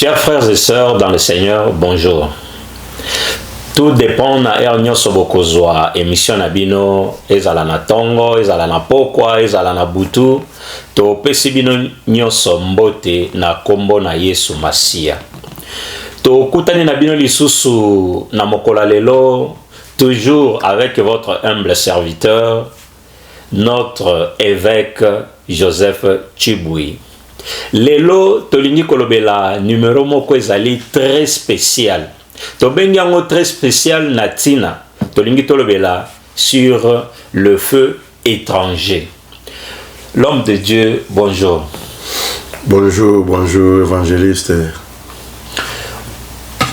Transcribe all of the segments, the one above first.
Chers frères et sœurs dans le Seigneur, bonjour. Tout dépend na ernyo sobokozwa émission na bino ezala na tongo, ezala na pokwa, ezala na butu to pesi bino nyoso mbote na kombo na Yesu Masia. To kutani na bino lisusu na mokola lelo, toujours avec votre humble serviteur, notre évêque Joseph Chibui. Lelo tolingi kolobela numéro moko ezali très spécial. Tobengi yango très spécial natina. Tolingi tolobela sur le feu étranger. L'homme de Dieu, bonjour. Bonjour, bonjour évangéliste.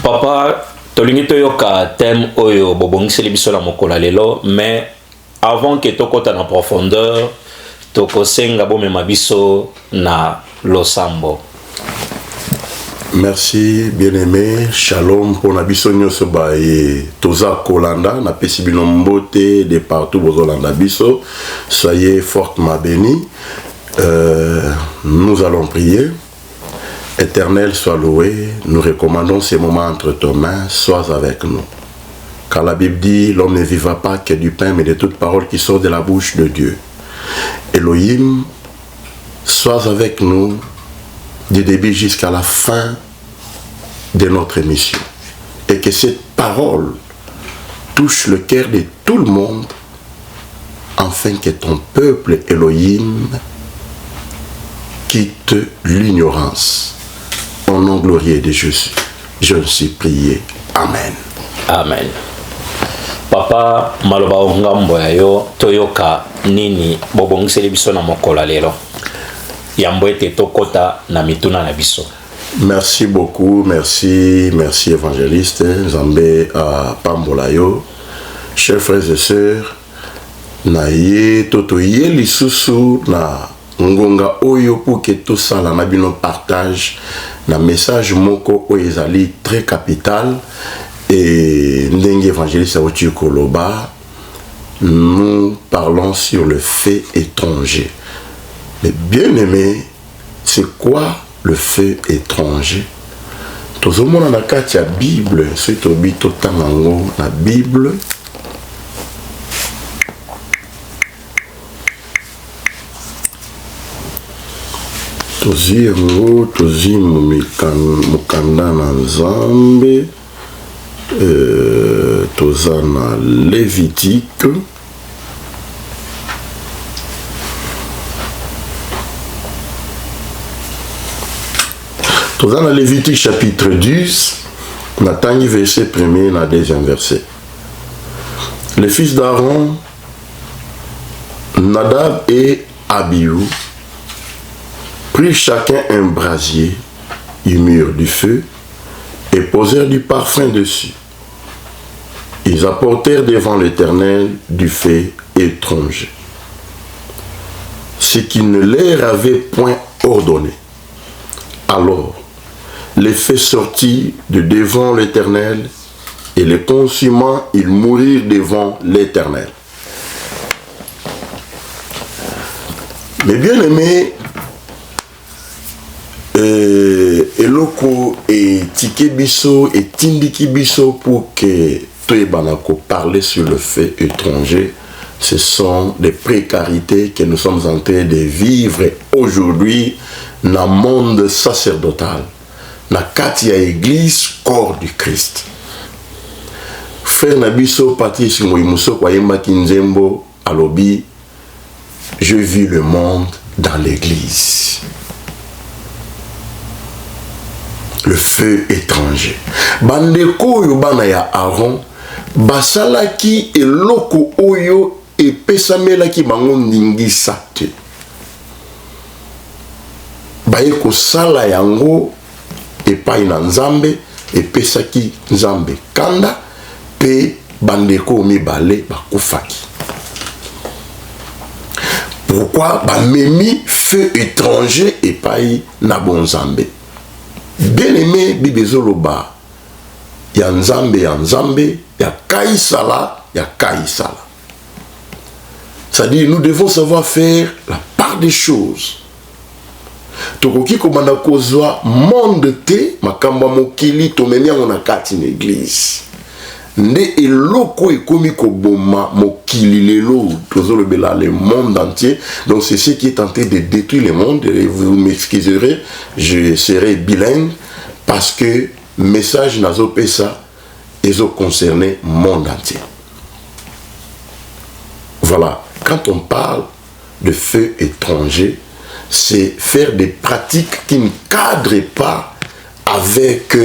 Papa, tolingi toyoka thème oyo bobongiseli biso na mokola lelo, mais avant que tokota na profondeur, tokosenga bomema biso na losambo. Merci bien-aimé, shalom pour nabiso nyoso ba et toza kolanda na pesi bino mbote de partout bozolanda biso. Soyez fortement bénis. Nous allons prier. Éternel, sois loué. Nous recommandons ces moments entre tes mains. Sois avec nous. Car la Bible dit, l'homme ne vivra pas que du pain, mais de toute parole qui sort de la bouche de Dieu. Elohim, sois avec nous du début jusqu'à la fin de notre émission. Et que cette parole touche le cœur de tout le monde, afin que ton peuple Elohim quitte l'ignorance. Au nom glorieux de Jésus, je me suis prié. Amen. Amen. Papa, maloba ongambo ya yo toyoka nini bobongiseli biso na mokola lelo. Yambo ete tokota na mituna na biso. Merci beaucoup, merci évangéliste, Nzambe à Pambolayo. Chers frères et sœurs, na ye toto ye lisusu na ngonga oyo pour que tout ça la nabino partage na message moko oyo ezali très capital et ndenge évangéliste Aochi Koloba, nous parlons sur le fait étranger. Mais bien aimé, c'est quoi le feu étranger? Tout le monde a la Bible, c'est tout la Bible. Tozi mukanda na Nzambe, toza na Lévitique. Dans le Lévitique chapitre 10, on attend le verset premier et le deuxième verset. Les fils d'Aaron, Nadab et Abihu, prirent chacun un brasier, ils mirent du feu et posèrent du parfum dessus. Ils apportèrent devant l'Éternel du feu étranger, ce qui ne leur avait point ordonné. Alors, les feux sortirent de devant l'Éternel et les consumant, ils mourirent devant l'Éternel. Mais bien aimé, Eloko et Tikebiso et Tindikibiso pour que Toebanako parle sur le fait étranger, ce sont des précarités que nous sommes en train de vivre aujourd'hui dans le monde sacerdotal. Na kati ya église corps du Christ. Frère Nabiso Patrice Moïmuso Kwayemba Kinzembo alobi, je vis le monde dans l'église. Le feu étranger. Bandeko yo bana ya Aaron basalaki eloko oyo epesamelaki bango ndingisa te. Baye kosala yango epai na Nzambe epesaki Nzambe kanda pe bandeko mibale bakufaki. Pourquoi bamemi feu étranger epai na bon Nzambe? Bien aimé bibezoloba ya Nzambe ya kaisala ya kaisala. C'est-à-dire nous devons savoir faire la part des choses. tokoki komanda kozwa monde te makambo mokili tomemi yango na kati na église nde eloko ekomi koboma mokili lelo tozolobela le monde entier. Donc c'est ce qui est en train de détruire le monde. Et vous m'excuserez, je serai bilingue parce que message nazo pesa ezo concerner monde entier. Voilà, quand on parle de feu étranger, c'est faire des pratiques qui ne cadrent pas avec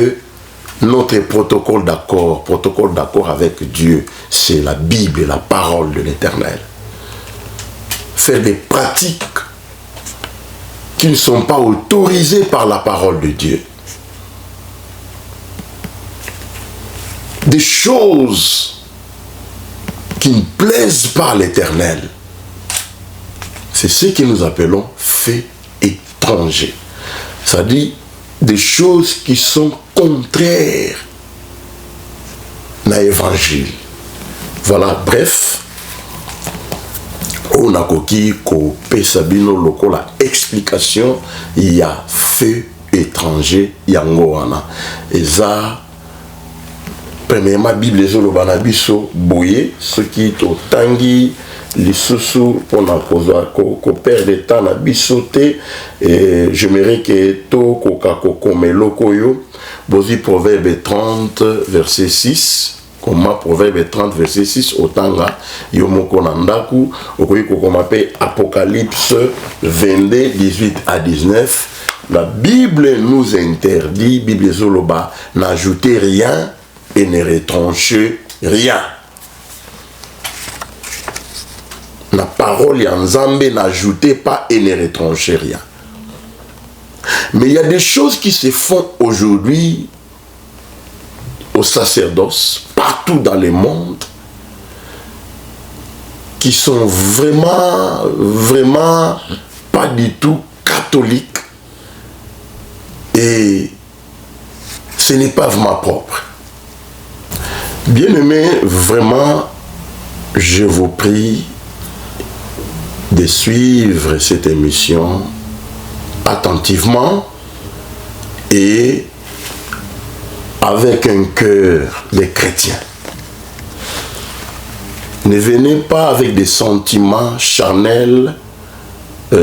notre protocole d'accord avec Dieu. C'est la Bible, la parole de l'Éternel. Faire des pratiques qui ne sont pas autorisées par la parole de Dieu. Des choses qui ne plaisent pas à l'Éternel. C'est ce que nous appelons faits étrangers. C'est-à-dire des choses qui sont contraires à l'évangile. Voilà, bref. On a coquille ko pesabino loko la explication. Il y a feu étranger yangoana. Et ça, premièrement, Bible ezolobana biso boye ce qui est au tangi les sous pour na ko perdre temps na bisoté. Et j'aimerais que to ko meloko yo bozi Proverbe 30 verset 6. Comment Proverbe 30 verset 6 otanga yomoko na ndaku okoyi kokoma pe Apocalypse 22 18 à 19. La Bible nous interdit, Bible zoloba, n'ajoutez rien et ne retranchez rien. La parole en Nzambe, n'ajoutez pas et ne retranchez rien. Mais il y a des choses qui se font aujourd'hui au sacerdoce, partout dans le monde, qui sont vraiment, vraiment pas du tout catholiques. Et ce n'est pas vraiment propre. Bien-aimés, vraiment, je vous prie de suivre cette émission attentivement et avec un cœur de chrétien. Ne venez pas avec des sentiments charnels et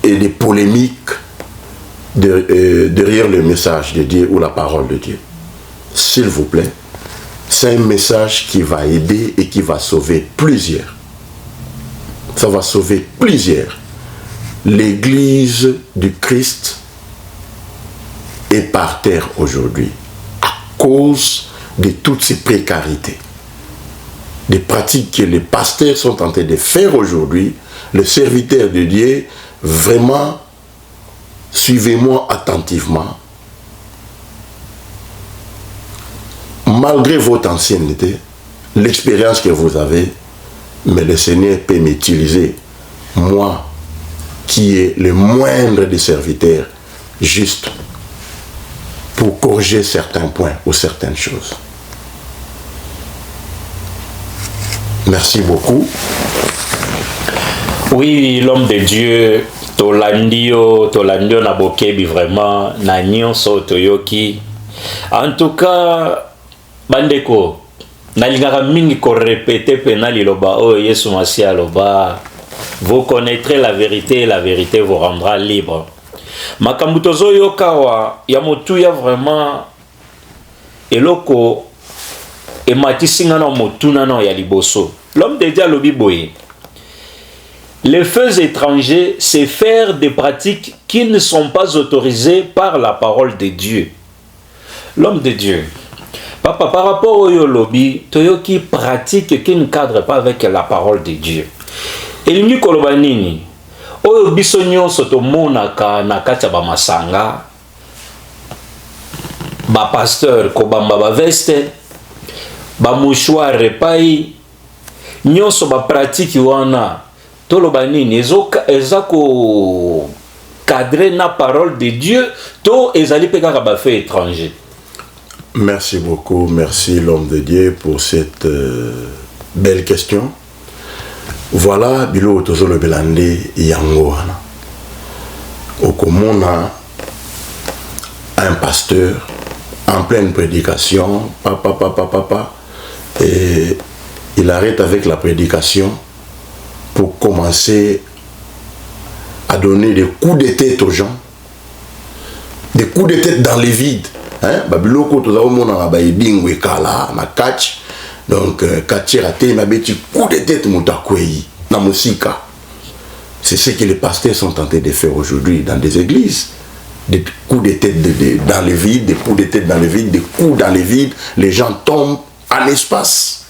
des polémiques derrière le message de Dieu ou la parole de Dieu. S'il vous plaît, c'est un message qui va aider et qui va sauver plusieurs. Ça va sauver plusieurs. L'Église du Christ est par terre aujourd'hui à cause de toutes ces précarités. Des pratiques que les pasteurs sont en train de faire aujourd'hui, les serviteurs de Dieu, vraiment, suivez-moi attentivement. Malgré votre ancienneté, l'expérience que vous avez, mais le Seigneur peut m'utiliser, moi, qui est le moindre des serviteurs, juste pour corriger certains points ou certaines choses. Merci beaucoup. Oui, l'homme de Dieu, Tolandio Nabokebi, vraiment, Nanyon Sotoyoki. En tout cas, Bandeko, Nalingara mingi ko répéter penali loba oh Yesu Masia loba. Vous connaîtrez la vérité et la vérité vous rendra libre. Makambutozo yokawa yamotuya vraiment eloko ematisinga na motuna na ya liboso. L'homme de Dieu lobi boye. Les feux étrangers, c'est faire des pratiques qui ne sont pas autorisées par la parole de Dieu. L'homme de Dieu. Papa, par rapport au lobby, toyoki pratique qui ne cadre pas avec la parole de Dieu. Elingi kolobanini. Oyo biso nyonso tomonaka na kati ya bamasanga. Ba pasteur kobamba ba veste, ba mouchoir repai, nyonso ba pratique wana. Tolobanini ezako cadrer na parole de Dieu, to ezali peka ka ba fait étranger. Merci beaucoup, merci l'homme de Dieu pour cette belle question. Voilà, bilo tozolo belande yango wana. au Komona, un pasteur en pleine prédication, et il arrête avec la prédication pour commencer à donner des coups de tête aux gens, des coups de tête dans les vides. Babiloko to za omona na baibingo ekala na catch, donc catcher a té na beti coup de tête mutakwei na musika. C'est ce que les pasteurs sont tentés de faire aujourd'hui dans des églises. Des coups de tête dans le vide, des coups de tête dans le vide, des coups dans le vide, les gens tombent en espace.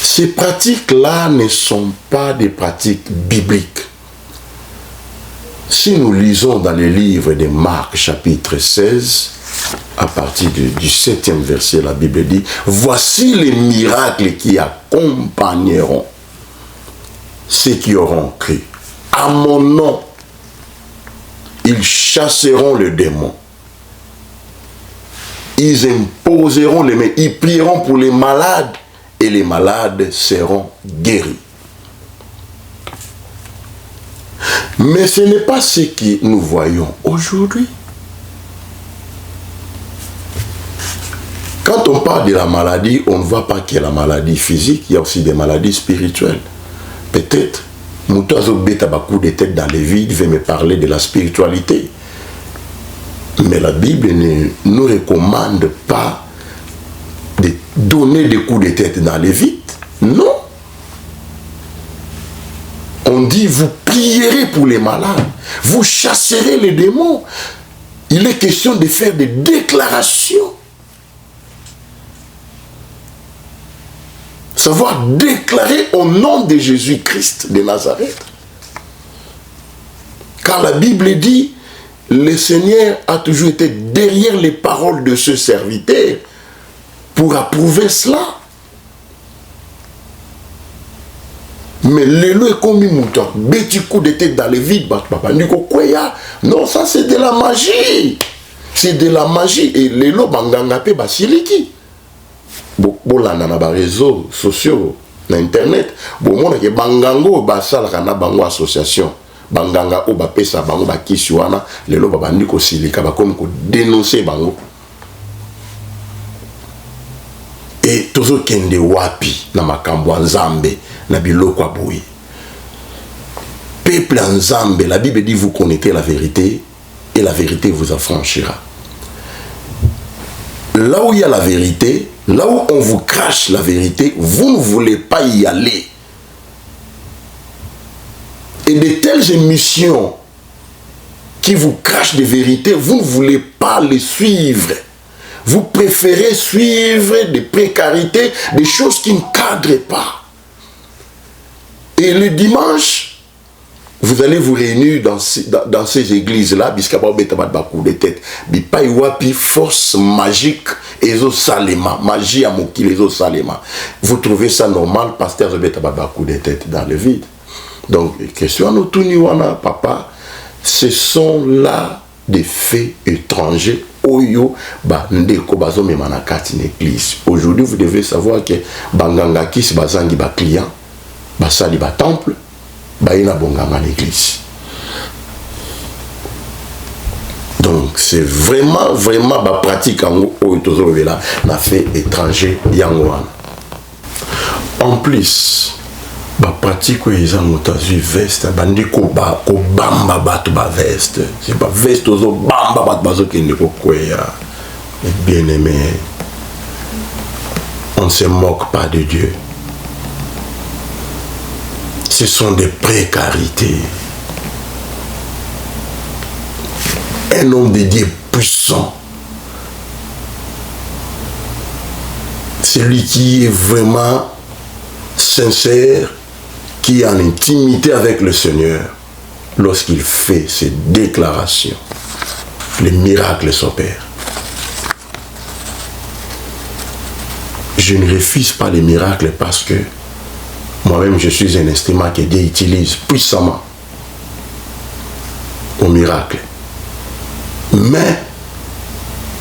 Ces pratiques-là ne sont pas des pratiques bibliques. Si nous lisons dans le livre de Marc, chapitre 16, à partir du 7e verset, la Bible dit « Voici les miracles qui accompagneront ceux qui auront cru. À mon nom, ils chasseront le démon. Ils imposeront les mains, ils prieront pour les malades et les malades seront guéris. » Mais ce n'est pas ce que nous voyons aujourd'hui. Quand on parle de la maladie, on ne voit pas qu'il y a la maladie physique, il y a aussi des maladies spirituelles. Peut-être, Moutazo Beta Bakou de tête dans les vides veut me parler de la spiritualité. Mais la Bible ne nous recommande pas de donner des coups de tête dans les vides. Non. On dit, vous prierez pour les malades, vous chasserez les démons. Il est question de faire des déclarations. Savoir déclarer au nom de Jésus-Christ de Nazareth. Car la Bible dit, le Seigneur a toujours été derrière les paroles de ce serviteur pour approuver cela. Mais l'élo est comme un mouton, petit coup de tête dans le vide, non, ça c'est de la magie. C'est de la magie. Et l'élo banganga pe basiliki. Bolanda na ba réseaux sociaux, na internet, bomona ke bangango basala kana bango association. Banganga o ba pesa bango ba kisiwana, l'élo babandi ko silika ba comme ko dénoncer bango. Et tozo kende wapi na makambo nzambe na biloko aboui. Peuple nzambe, la Bible dit vous connaissez la vérité et la vérité vous affranchira. Là où il y a la vérité, là où on vous crache la vérité, vous ne voulez pas y aller. Et de telles émissions qui vous crachent des vérités, vous ne voulez pas les suivre. Vous préférez suivre des précarités, des choses qui ne cadrent pas. Et le dimanche, vous allez vous réunir dans ces églises-là, force magique, magie à Mokil, vous trouvez ça normal, pasteur coup de tête dans le vide. Donc, question à nous tous, papa, ce sont là des faits étrangers. Aujourd'hui, vous devez savoir que Banganga Kis Bazangi ba client, Basali ba temple, Baïna Bonganga l'église. Donc c'est vraiment ba pratique en là, na fait étranger yangoan. En plus, ba pratique où ils ont vu veste, bandi ko bamba batu ba veste. C'est pas veste ozo bamba batu bazo qui ne ko kwea. Bien aimé, on ne se moque pas de Dieu. Ce sont des précarités. Un homme de Dieu puissant, celui qui est vraiment sincère, qui est en intimité avec le Seigneur, lorsqu'il fait ses déclarations, les miracles s'opèrent. Je ne refuse pas les miracles parce que moi-même je suis un instrument que Dieu utilise puissamment au miracle. Mais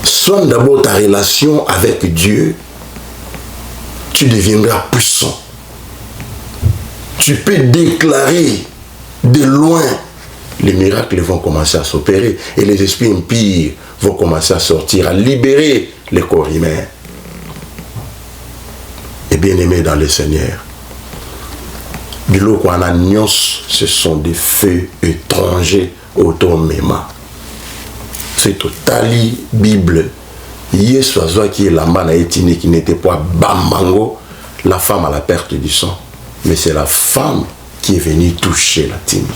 soigne d'abord ta relation avec Dieu, tu deviendras puissant. Tu peux déclarer de loin, les miracles vont commencer à s'opérer et les esprits impies vont commencer à sortir, à libérer les corps humains. Et bien-aimés dans le Seigneur, biloko ananios, ce sont des feux étrangers automema. C'est totali Bible. Yesu azwa qui est la mana etini qui n'était pas bambango, la femme à la perte du sang, mais c'est la femme qui est venue toucher la tunique.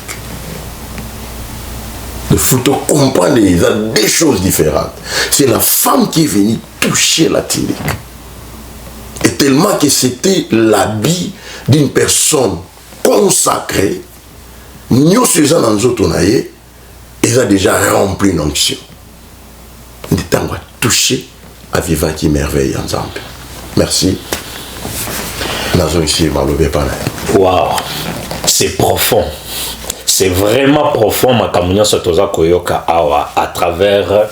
Il faut comprendre, il y a des choses différentes. C'est la femme qui est venue toucher la tunique. Et tellement que c'était l'habit d'une personne consacrée, nous faisons dans notre naïe, ils ont déjà rempli une onction. Nous avons touché à vivant qui merveille ensemble. Merci. Wow, c'est profond. C'est vraiment profond, Makamunya Sotoza Koyoka Awa, à travers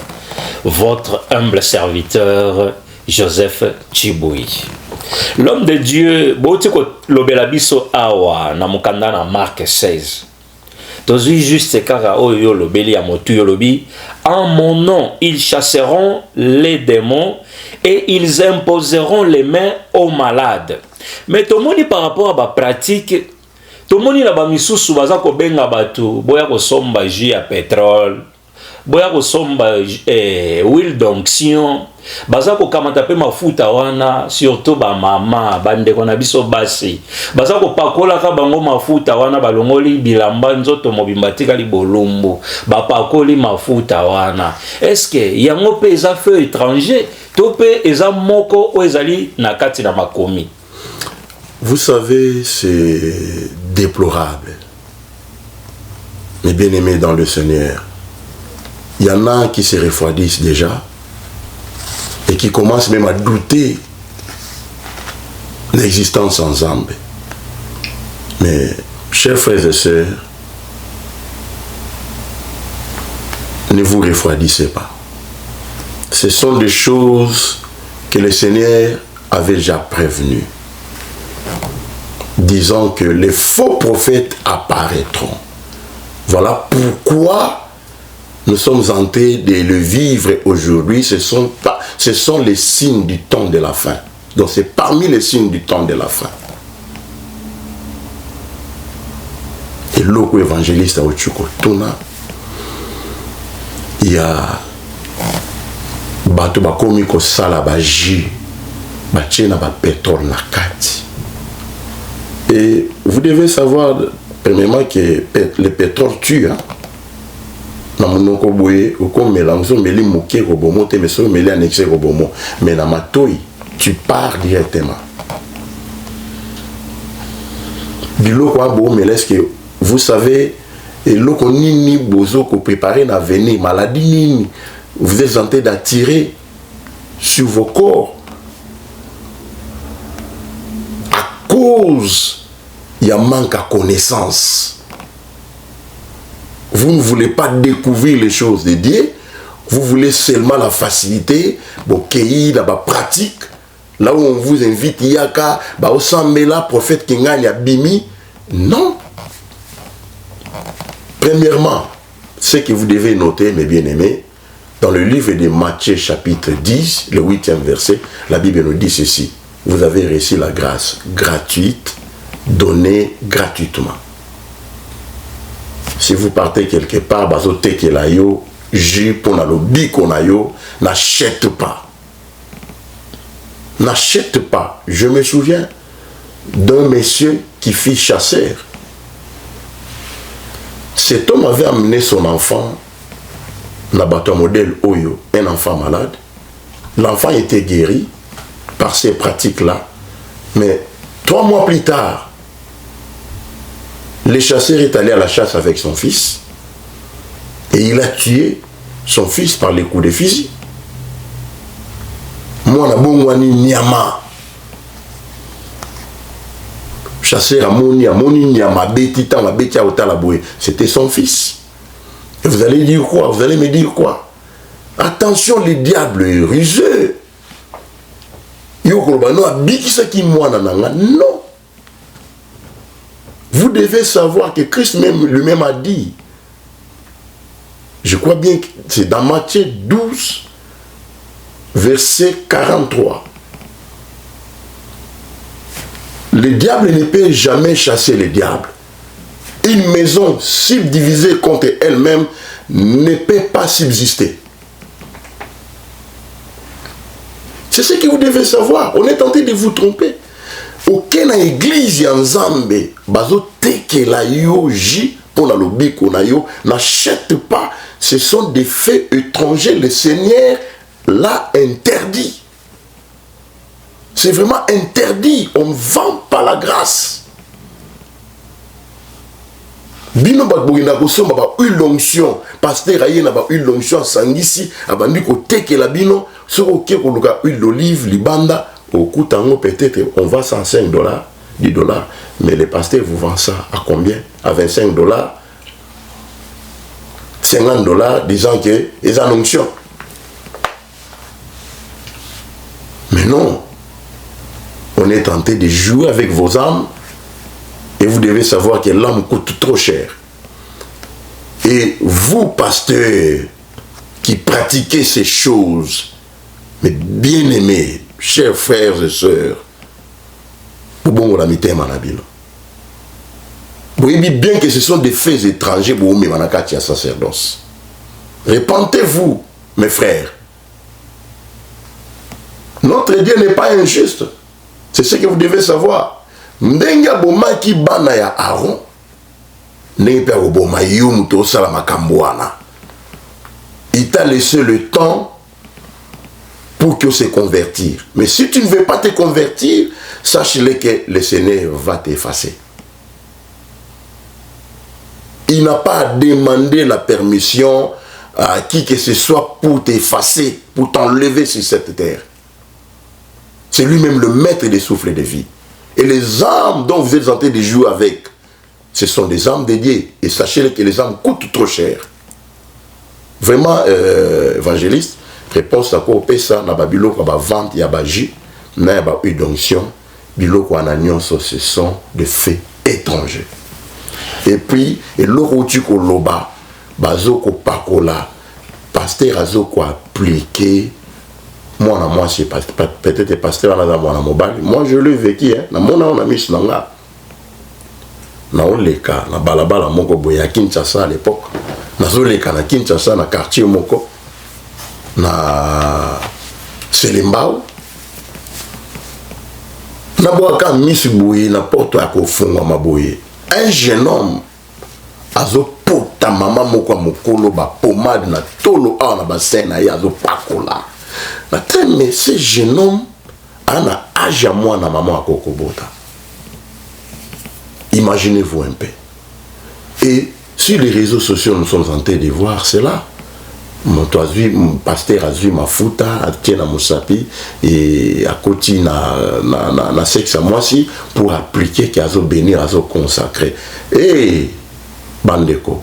votre humble serviteur Joseph Chiboui. L'homme de Dieu, Botiko Lobelabiso Awa, Namukanda na Marc 16. Tozi juste kara oyo lobeli ya motu yolobi. En mon nom, ils chasseront les démons et ils imposeront les mains aux malades. Mais tout le monde par rapport à la pratique, tout le monde na ba misusu baza ko benga batu, boya ko somba jus à pétrole, boya ko somba huile d'onction, baza ko kamata pe mafuta wana, surtout ba mama, bande ko na biso basi. Baza ko pakola ka bango mafuta wana balongoli bilamba nzoto mobimba tikali bolumbu, ba pakoli mafuta wana. Est-ce que yango pe eza feu étranger, to pe eza moko o ezali na kati na makomi? Vous savez, c'est déplorable. Mais bien aimés dans le Seigneur, il y en a qui se refroidissent déjà et qui commencent même à douter de l'existence ensemble. Mais, chers frères et sœurs, ne vous refroidissez pas. Ce sont des choses que le Seigneur avait déjà prévenues, disant que les faux prophètes apparaîtront. Voilà pourquoi nous sommes en train de le vivre aujourd'hui. Ce sont les signes du temps de la fin. Donc c'est parmi les signes du temps de la fin. Et l'autre évangéliste à Ochukotuna, il y a Bato Bakomi Kosala Baji, Bachena Bapétrole Nakati. Et vous devez savoir, premièrement, que le pétrole tue. Mais dans ma toy, tu pars directement. Vous savez, et l'eau ni bozo ko préparer na venir maladie ni vous êtes en train d'attirer sur vos corps à cause il y a manque à connaissance. Vous ne voulez pas découvrir les choses de Dieu, vous voulez seulement la facilité, dans la pratique, là où on vous invite, yaka, au sambela, prophète qui gagne à Bimi. Non. Premièrement, ce que vous devez noter, mes bien-aimés, dans le livre de Matthieu chapitre 10, le 8e verset, la Bible nous dit ceci: vous avez reçu la grâce gratuite, donnée gratuitement. Si vous partez quelque part, n'achète pas. N'achète pas. Je me souviens d'un monsieur qui fut chasseur. Cet homme avait amené son enfant, Nabato modèle Oyo, un enfant malade. L'enfant était guéri par ces pratiques-là. Mais 3 mois plus tard, le chasseur est allé à la chasse avec son fils et il a tué son fils par les coups de fusil. Moi, Nyama. Chasseur c'était son fils. Et vous allez dire quoi? Vous allez me dire quoi? Attention, le diable est rusé. Non. Vous devez savoir que Christ lui-même a dit, je crois bien que c'est dans Matthieu 12, verset 43. Le diable ne peut jamais chasser le diable. Une maison subdivisée contre elle-même ne peut pas subsister. C'est ce que vous devez savoir. On est tenté de vous tromper. Aucune église en Zambé, bazo teke la yoji pour la lobby konayo n'achète pas. Ce sont des faits étrangers. Le Seigneur l'a interdit. C'est vraiment interdit. On ne vend pas la grâce. Bino bakbogina kosomba ba huile d'onction. Pasteur aye na ba huile d'onction sangisi abandi ko teke la bino soko ke ko luka huile d'olive libanda au coût tango peut-être on va 105 $, 10 $, mais les pasteurs vous vendent ça à combien? À 25 $, 50 $, disant que ils en onction. Mais non, on est tenté de jouer avec vos âmes et vous devez savoir que l'âme coûte trop cher. Et vous, pasteurs, qui pratiquez ces choses, mais bien aimés, chers frères et sœurs, vous voyez bien que ce sont des faits étrangers pour vous, sacerdoce. Repentez-vous, mes frères. Notre Dieu n'est pas injuste. C'est ce que vous devez savoir. Ndenga boma ki bana ya Aaron, ndenga boma yum to salama kambwana. Il t'a laissé le temps pour que se convertir. Mais si tu ne veux pas te convertir, sache-le que le Seigneur va t'effacer. Il n'a pas demandé la permission à qui que ce soit pour t'effacer, pour t'enlever sur cette terre. C'est lui-même le maître des souffles de vie. Et les âmes dont vous êtes en train de jouer avec, ce sont des âmes dédiées. Et sachez que les âmes coûtent trop cher. Vraiment, évangéliste, réponse à quoi on paie ça, na biloko ba vente ya ba jus, na ba huile d'onction, biloko ananion, ce sont des faits étrangers. Et puis, et l'orotu ko loba, bazoko pakola, pasteur azoko appliqué. Moi, c'est peut-être pasteur dans mon mobile. Moi, je l'ai vécu. On a mis sur la Naoleka, na balabala moko boya Kinshasa à l'époque. Nazoleka na Kinshasa na quartier moko na Selembao. Na boaka misi boye na porte à kofungwa maboye. Un jeune homme azo pota mama moko mokolo ba pomade na tolo a na bassin na ya azo pakola. Mais ce jeune homme a un âge à moi, na maman à Kokobota. Imaginez-vous un peu. Et sur les réseaux sociaux, nous sommes en train de voir cela. Mon pasteur a vu ma fouta, a tient à Moussapi, et à côté na sexe à moi aussi, pour appliquer qu'il a béni, a consacré. Et, Bandeko,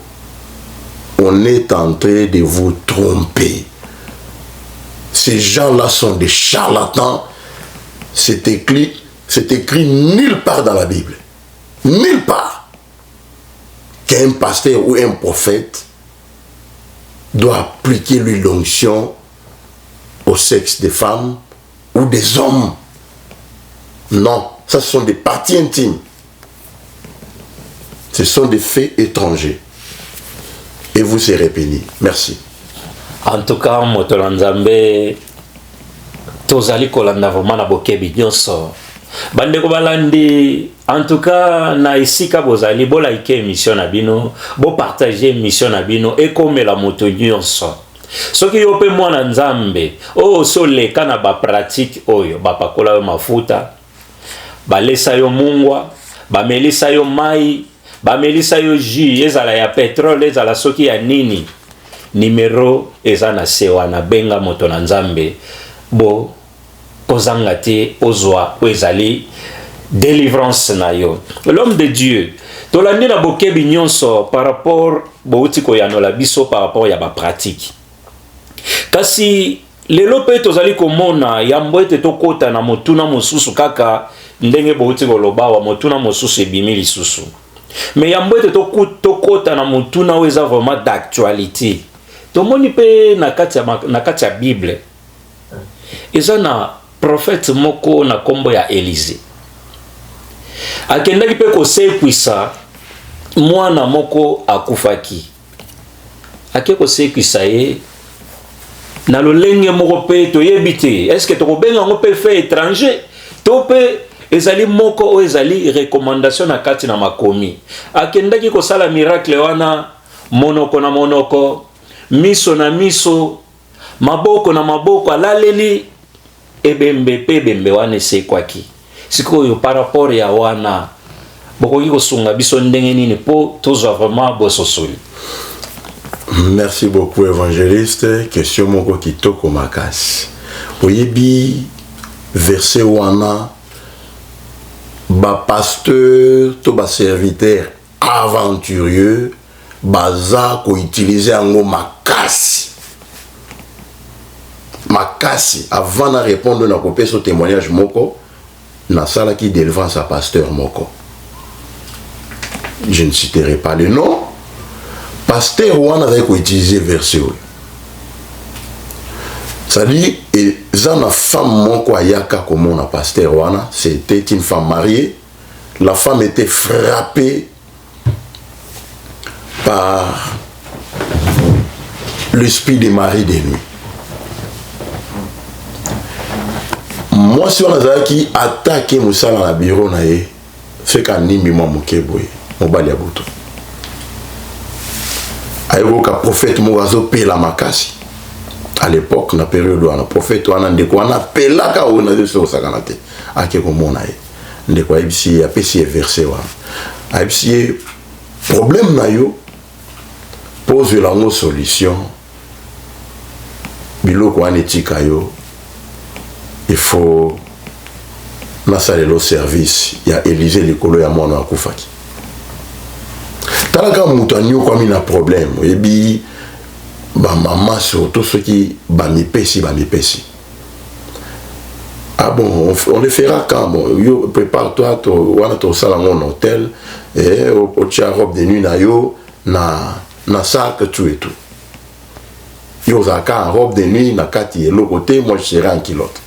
on est en train de vous tromper. Ces gens-là sont des charlatans. C'est écrit nulle part dans la Bible. Nulle part qu'un pasteur ou un prophète doit appliquer l'huile d'onction au sexe des femmes ou des hommes. Non, ça ce sont des parties intimes. Ce sont des faits étrangers. Et vous serez bénis. Merci. En tout cas, motolanzambe tozali kolanda vraiment na bokebi nyonso. Bandeko balandi, en tout cas na esika bozali bola ike émission na bino, bo partager émission na bino et comme la moto nyonso. Soki yo pe mwana nzambe, o so leka na ba pratique oyo, ba pakola yo mafuta, ba lesa yo mungwa, ba melisa yo mai, ba melisa yo jus, ezala ya pétrole, ezala soki ya nini. Numéro ezana sewa na benga moto na nzambe bo kozanga te ozwa ezali délivrance na yo. L'homme de Dieu tolandi na bokebi nyonso par rapport bouti ko yanola biso par rapport ya ba pratique. Kasi lelo pe tozali komona yambo ete tokota na motuna mosusu kaka ndenge bouti ko loba wa motuna mosusu ebimi lisusu. Mais yambo ete tokota na mutuna weza vraiment d'actualité. Tomoni pe na kati ya Bible. Eza na prophète moko na kombo ya Élisée. Akendaki pe kosekwisa mwana moko akufaki. Ake kosekwisa ye na lolenge moko pe toyebi te. Est-ce que tokobenga ngo pe fait étranger? To pe ezali moko o ezali recommandation na kati na makomi. Akendaki kosala miracle wana monoko na monoko, miso na miso, maboko na maboko, alaleli ebembe pe bembe wana esekwaki. Sikoyo par rapport ya wana bokoki kosunga biso ndenge nini po tozwa vraiment bososoli. Merci beaucoup évangéliste. Question moko kitoko makasi. Oyebi verset wana ba pasteur to ba serviteur aventurieux baza ko utiliser ango makasi. Makasi avant de répondre na kopé so témoignage moko na sala qui délivrance à pasteur moko. Je ne citerai pas le nom. Pasteur wana avait utilisé verset. C'est-à-dire, la femme moko ayaka comme on a pasteur wana, c'était une femme mariée. La femme était frappée par l'esprit des maris de nuit. Moi, si on a qui attaque Moussa dans la bureau, c'est qu'un nimbi m'a moqué, mon bali à bouton. Ayoka prophète Mourazo paye la makasi. À l'époque, na période où on a prophète, on a des quoi, on a payé la ka on a des choses à canate. À qui comme on a des quoi ici, a payé versé wa. A ici problème na yo pose la no solution. Biloko anetika yo. Il faut na salelo service. Il y a Élisée l'écolo ya mwana akufaki. Talaka mutanyo kwa mina problème et bi ba maman surtout ceux qui ba mi pesi. Ah bon, on le fera quand bon yo prépare-toi to wana to sala mon hôtel et au tia robe de nuit na yo na sac tout et tout. Yo zaka en robe de nuit na kati et l'autre côté moi je serai en kilote.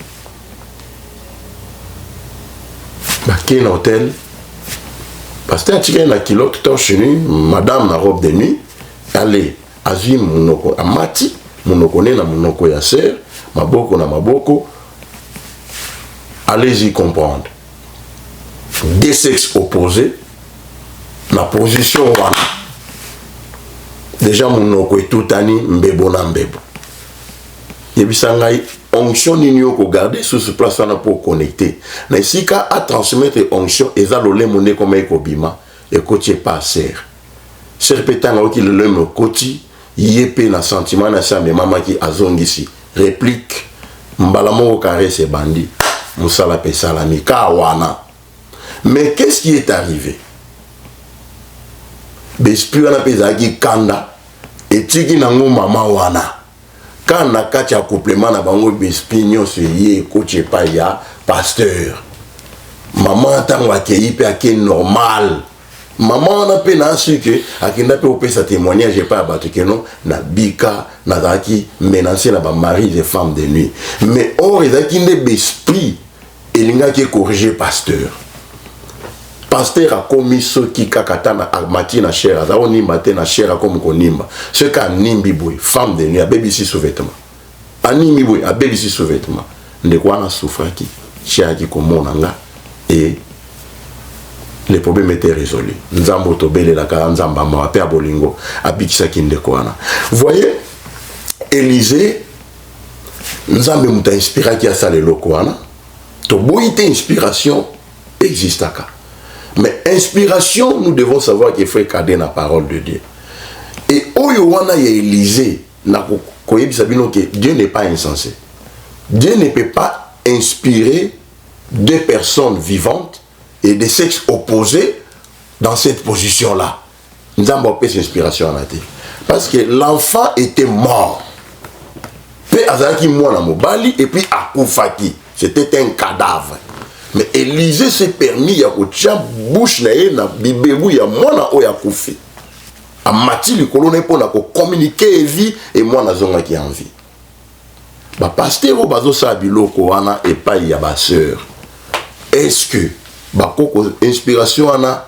Ba ken hôtel parce que tu as la kilote torche nu, madame na robe de nuit, allez, azui monoko amati, monoko ne na monoko ya sœur, maboko na maboko, allez-y comprendre. Des sexes opposés, la position wana. Déjà monoko et tout ani mbebo na mbebo. Yebisangai onction nini ko garder sous ce place wana pour connecter. Na isika a transmettre onction ezalole monde comme ekobima et coaché pas serre. Serpetanga oki le me koti yepe na sentiment na sa me mama ki azongisi. Réplique mbala moko caresse bandi musala pesala mi kawana. Mais qu'est-ce qui est arrivé? Besprit wana pezaki kanda et tiki nango mama wana. Quand on a un complément, on a un coach pas ya pasteur. Maman tant accueilli pe normal. Maman on a peine à ce que à qui n'a pas opé sa témoignage j'ai pas abattu que non na bika na daki menacer la mari des femmes de nuit. Mais or il a qui n'est esprit et l'inga qui corriger pasteur. Pasteur a commis ce qui kakata na mati na chair, a oni matin na chair comme konimba. Ce qu'a nimbi boy, femme de nuit, a baby si sous-vêtement. A nimbi boy, a baby si sous-vêtement. De quoi na souffre qui, chair qui comme on nga et les problèmes étaient résolus. Nzambo tobele la ka nzamba ma pe abolingo, abikisa kinde kwana. Voyez, Élisée, nzambe muta inspira qui a salé le kwana. To boyite inspiration existe aka. Mais inspiration, nous devons savoir qu'il faut garder la parole de Dieu. Et Oyowana et Élisée, Dieu n'est pas insensé. Dieu ne peut pas inspirer deux personnes vivantes et des sexes opposés dans cette position-là. Nous avons pas cette inspiration. Parce que l'enfant était mort. Et puis Akufaki, c'était un cadavre. mais Élisée s'est permis ya kotia bouche na ye na bibebu ya mwana oya kufi amati likolo na pona ko communiquer vie et mwana zonga ki en vie ba pasteur o bazo sa biloko wana epai ya ba sœur est-ce que ba koko inspiration wana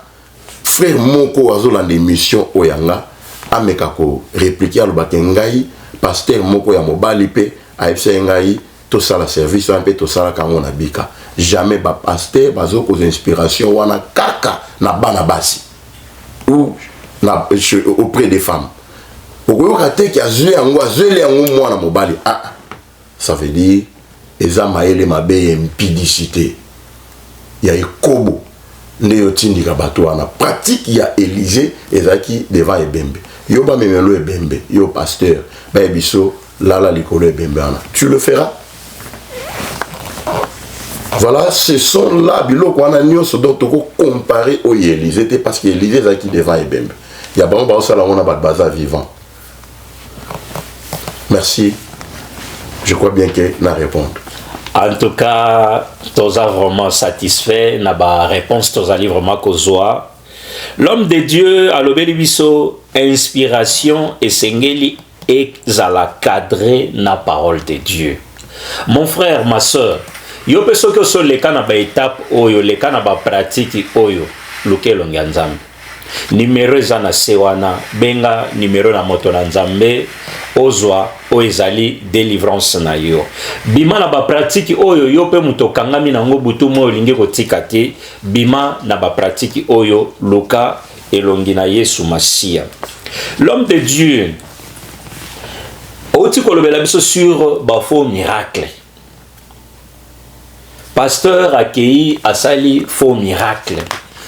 frère moko azolanda émission oyanga ameka ko répliquer alobaka ngai pasteur moko ya mobali pe aipse ngai to sala service un peu to sala kango na bika jamais ba pasteur bazo ko inspiration wana kaka na bana basi ou na auprès des femmes okoyoka te ki azwe yango mwana mobali ça veut dire eza maele mabe impudicité ya ekobo nde yotindika bato wana pratique ya Élysée ezaki devant ebembe yo ba memelo ebembe yo pasteur ba biso lala likolo ebembe wana tu le feras. Voilà, ce sont là biloko wana nyonso donc toko comparer au Élysée parce que Élysée ezaki devant ebembe ya bango ba osala ngona ba baza vivant. Merci, je crois bien que na répondre. En tout cas, toza vraiment satisfait na ba réponse tozali vraiment kozwa. L'homme de Dieu a lobeli biso inspiration et sengeli ezala cadré na parole de Dieu. Mon frère, ma soeur, yo peso que so leka na ba étape oyo leka na ba pratique oyo lukelo nganzambe. Numéro ezana sewana benga numéro na moto na nzambe ozwa oezali délivrance na yo bima na ba pratique oyo yo pe muto kangami nango butu mo lingi kotika te bima na ba pratique oyo luka elongi na Yesu Masia. L'homme de Dieu oti kolobela biso sur ba faux miracle. Pasteur accueilli asali faux miracle.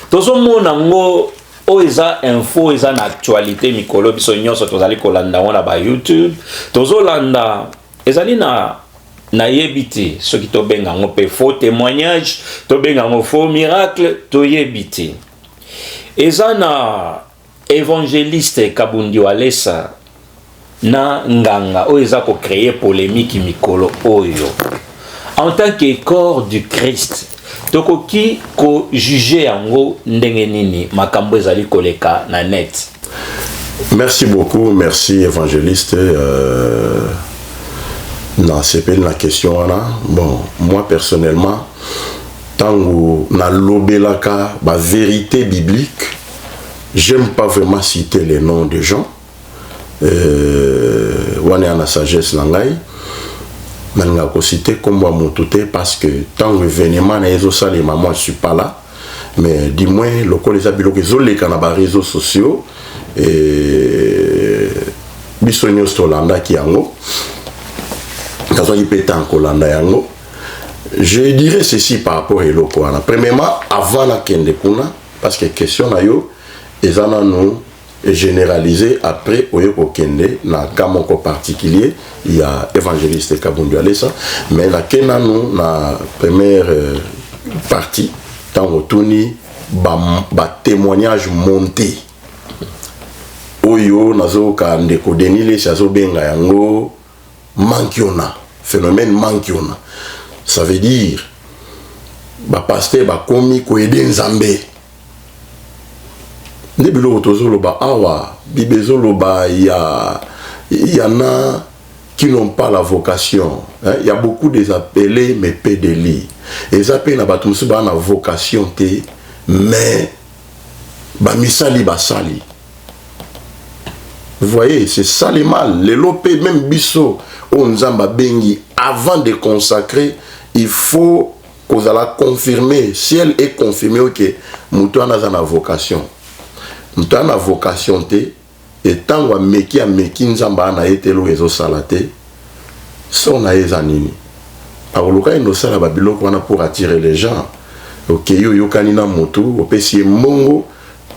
Tozo mona ngo oeza info eza na actualité mikolo biso nyonso tozali kolanda wana ba YouTube tozolanda ezali na yebiti soki to benga ngo pe faux témoignage to benga ngo faux miracle to yebiti eza na évangéliste Kabundi Walesa na nganga oeza ko créer polémique mikolo oyo en tant que corps du Christ tokoki ko juger yango ndenge nini makambo ezali koleka na net. Merci beaucoup, merci évangéliste. Non, c'est pas la question là. Bon, moi personnellement, tango na lobelaka ba vérité biblique, j'aime pas vraiment citer les noms des gens. Wane ana sagesse langai. Nanga ko citer comme moi montoute parce que tant événement na ezo salema moi je suis pas là mais du moins loko les abiloko ezoleka na ba réseaux sociaux et bisonyo stolanda ki yango kazo ipeta en kolanda yango. Je dirais ceci par rapport à eloko wana. Premièrement avant la kende kuna parce que question na yo ezana nous généralisé après oyeko kende na kamoko particulier il y a évangéliste Kabundi Walesa mais la kena nous na première partie tant retourni ba témoignage monté oyo nazo ka ndeko denile chazo benga yango mankiona phénomène mankiona ça veut dire ba pasteur ba komi ko aider nzambe Nebilo tozoloba awa bibezoloba il y en a qui n'ont pas la vocation. Il y a beaucoup des appelés mais peu de lits. Et les appelés na batumsu ba na vocation te mais ba misali basali. Vous voyez, c'est ça le mal. Les lopé même biso on nzamba bengi avant de consacrer, il faut qu'on la confirmer. Si elle est confirmée que mutuana za na vocation. Nous avons vocation et tant que meki a meki nzamba na etelo ezo salate son na ezanini awoluka ino sala babilo kwana pour attirer les gens OK yo yokani na motu opesi mongo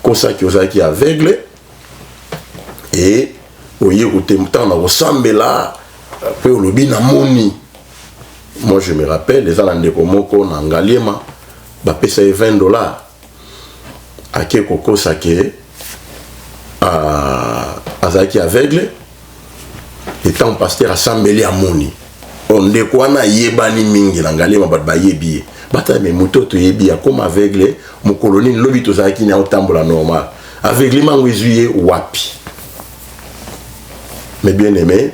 kosa ki ozaki aveugle et oye kotemuta na osambela pe olobi na moni. Moi je me rappelle les alande komoko na ngaliema ba pesa $20 ake kokosa ke azaki aveugle étant pasteur assemblé à moni on de quoi na yebani mingi na ngalema bat bayebi bata me moto to yebi comme aveugle mon colonie lobi to zaki na otambola normal aveuglement ngwezuye wapi. Mais bien aimé,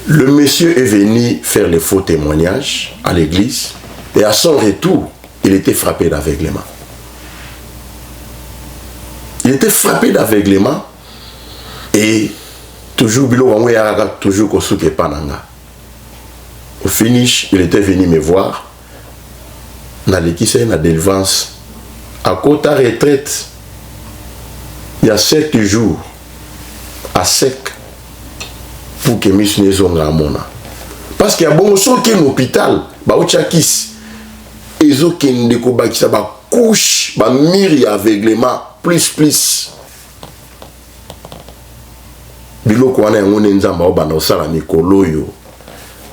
le monsieur est venu faire les faux témoignages à l'église et à son retour, il était frappé d'aveuglement. Il était frappé d'aveuglement et toujours toujours kosuke pananga. Au finish, il était venu me voir. Na l'église na délivrance à Kota retraite. Il y a 7 jours à sec pour que Miss Nezonga amona. Parce qu'il y a bon chose qui est l'hôpital, bah au Tchakis, ils ont qui ne kobakisa ba couche, ba miri aveuglement plus. Biloko wana ngone nzamba obana osala mikolo yo.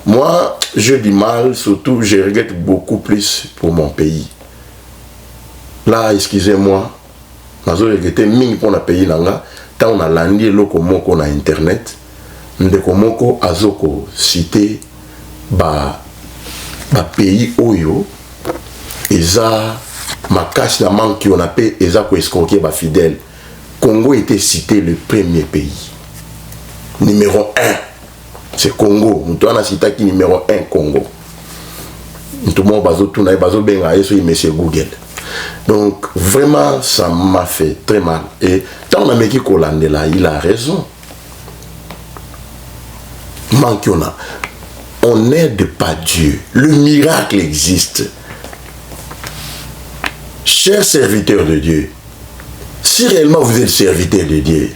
Moi, j'ai du mal, surtout je regrette beaucoup plus pour mon pays. Là, excusez-moi, je regrette mingi pour le pays nanga. Tant on a landé loko moko na internet, ndeko moko azoko cité ba pays oyo eza makasi na manki on appelle eza ko escroquer ba fidèle. Congo était cité le premier pays. Numéro 1. C'est Congo. Nous avons cité qui numéro 1 Congo. Tout le monde bazo tuna bazo benga yeso monsieur Google. Donc vraiment ça m'a fait très mal et tant on a meki kolandela il a raison. Mankiona. On n'aide pas Dieu. Le miracle existe. Chers serviteurs de Dieu, si réellement vous êtes serviteurs de Dieu,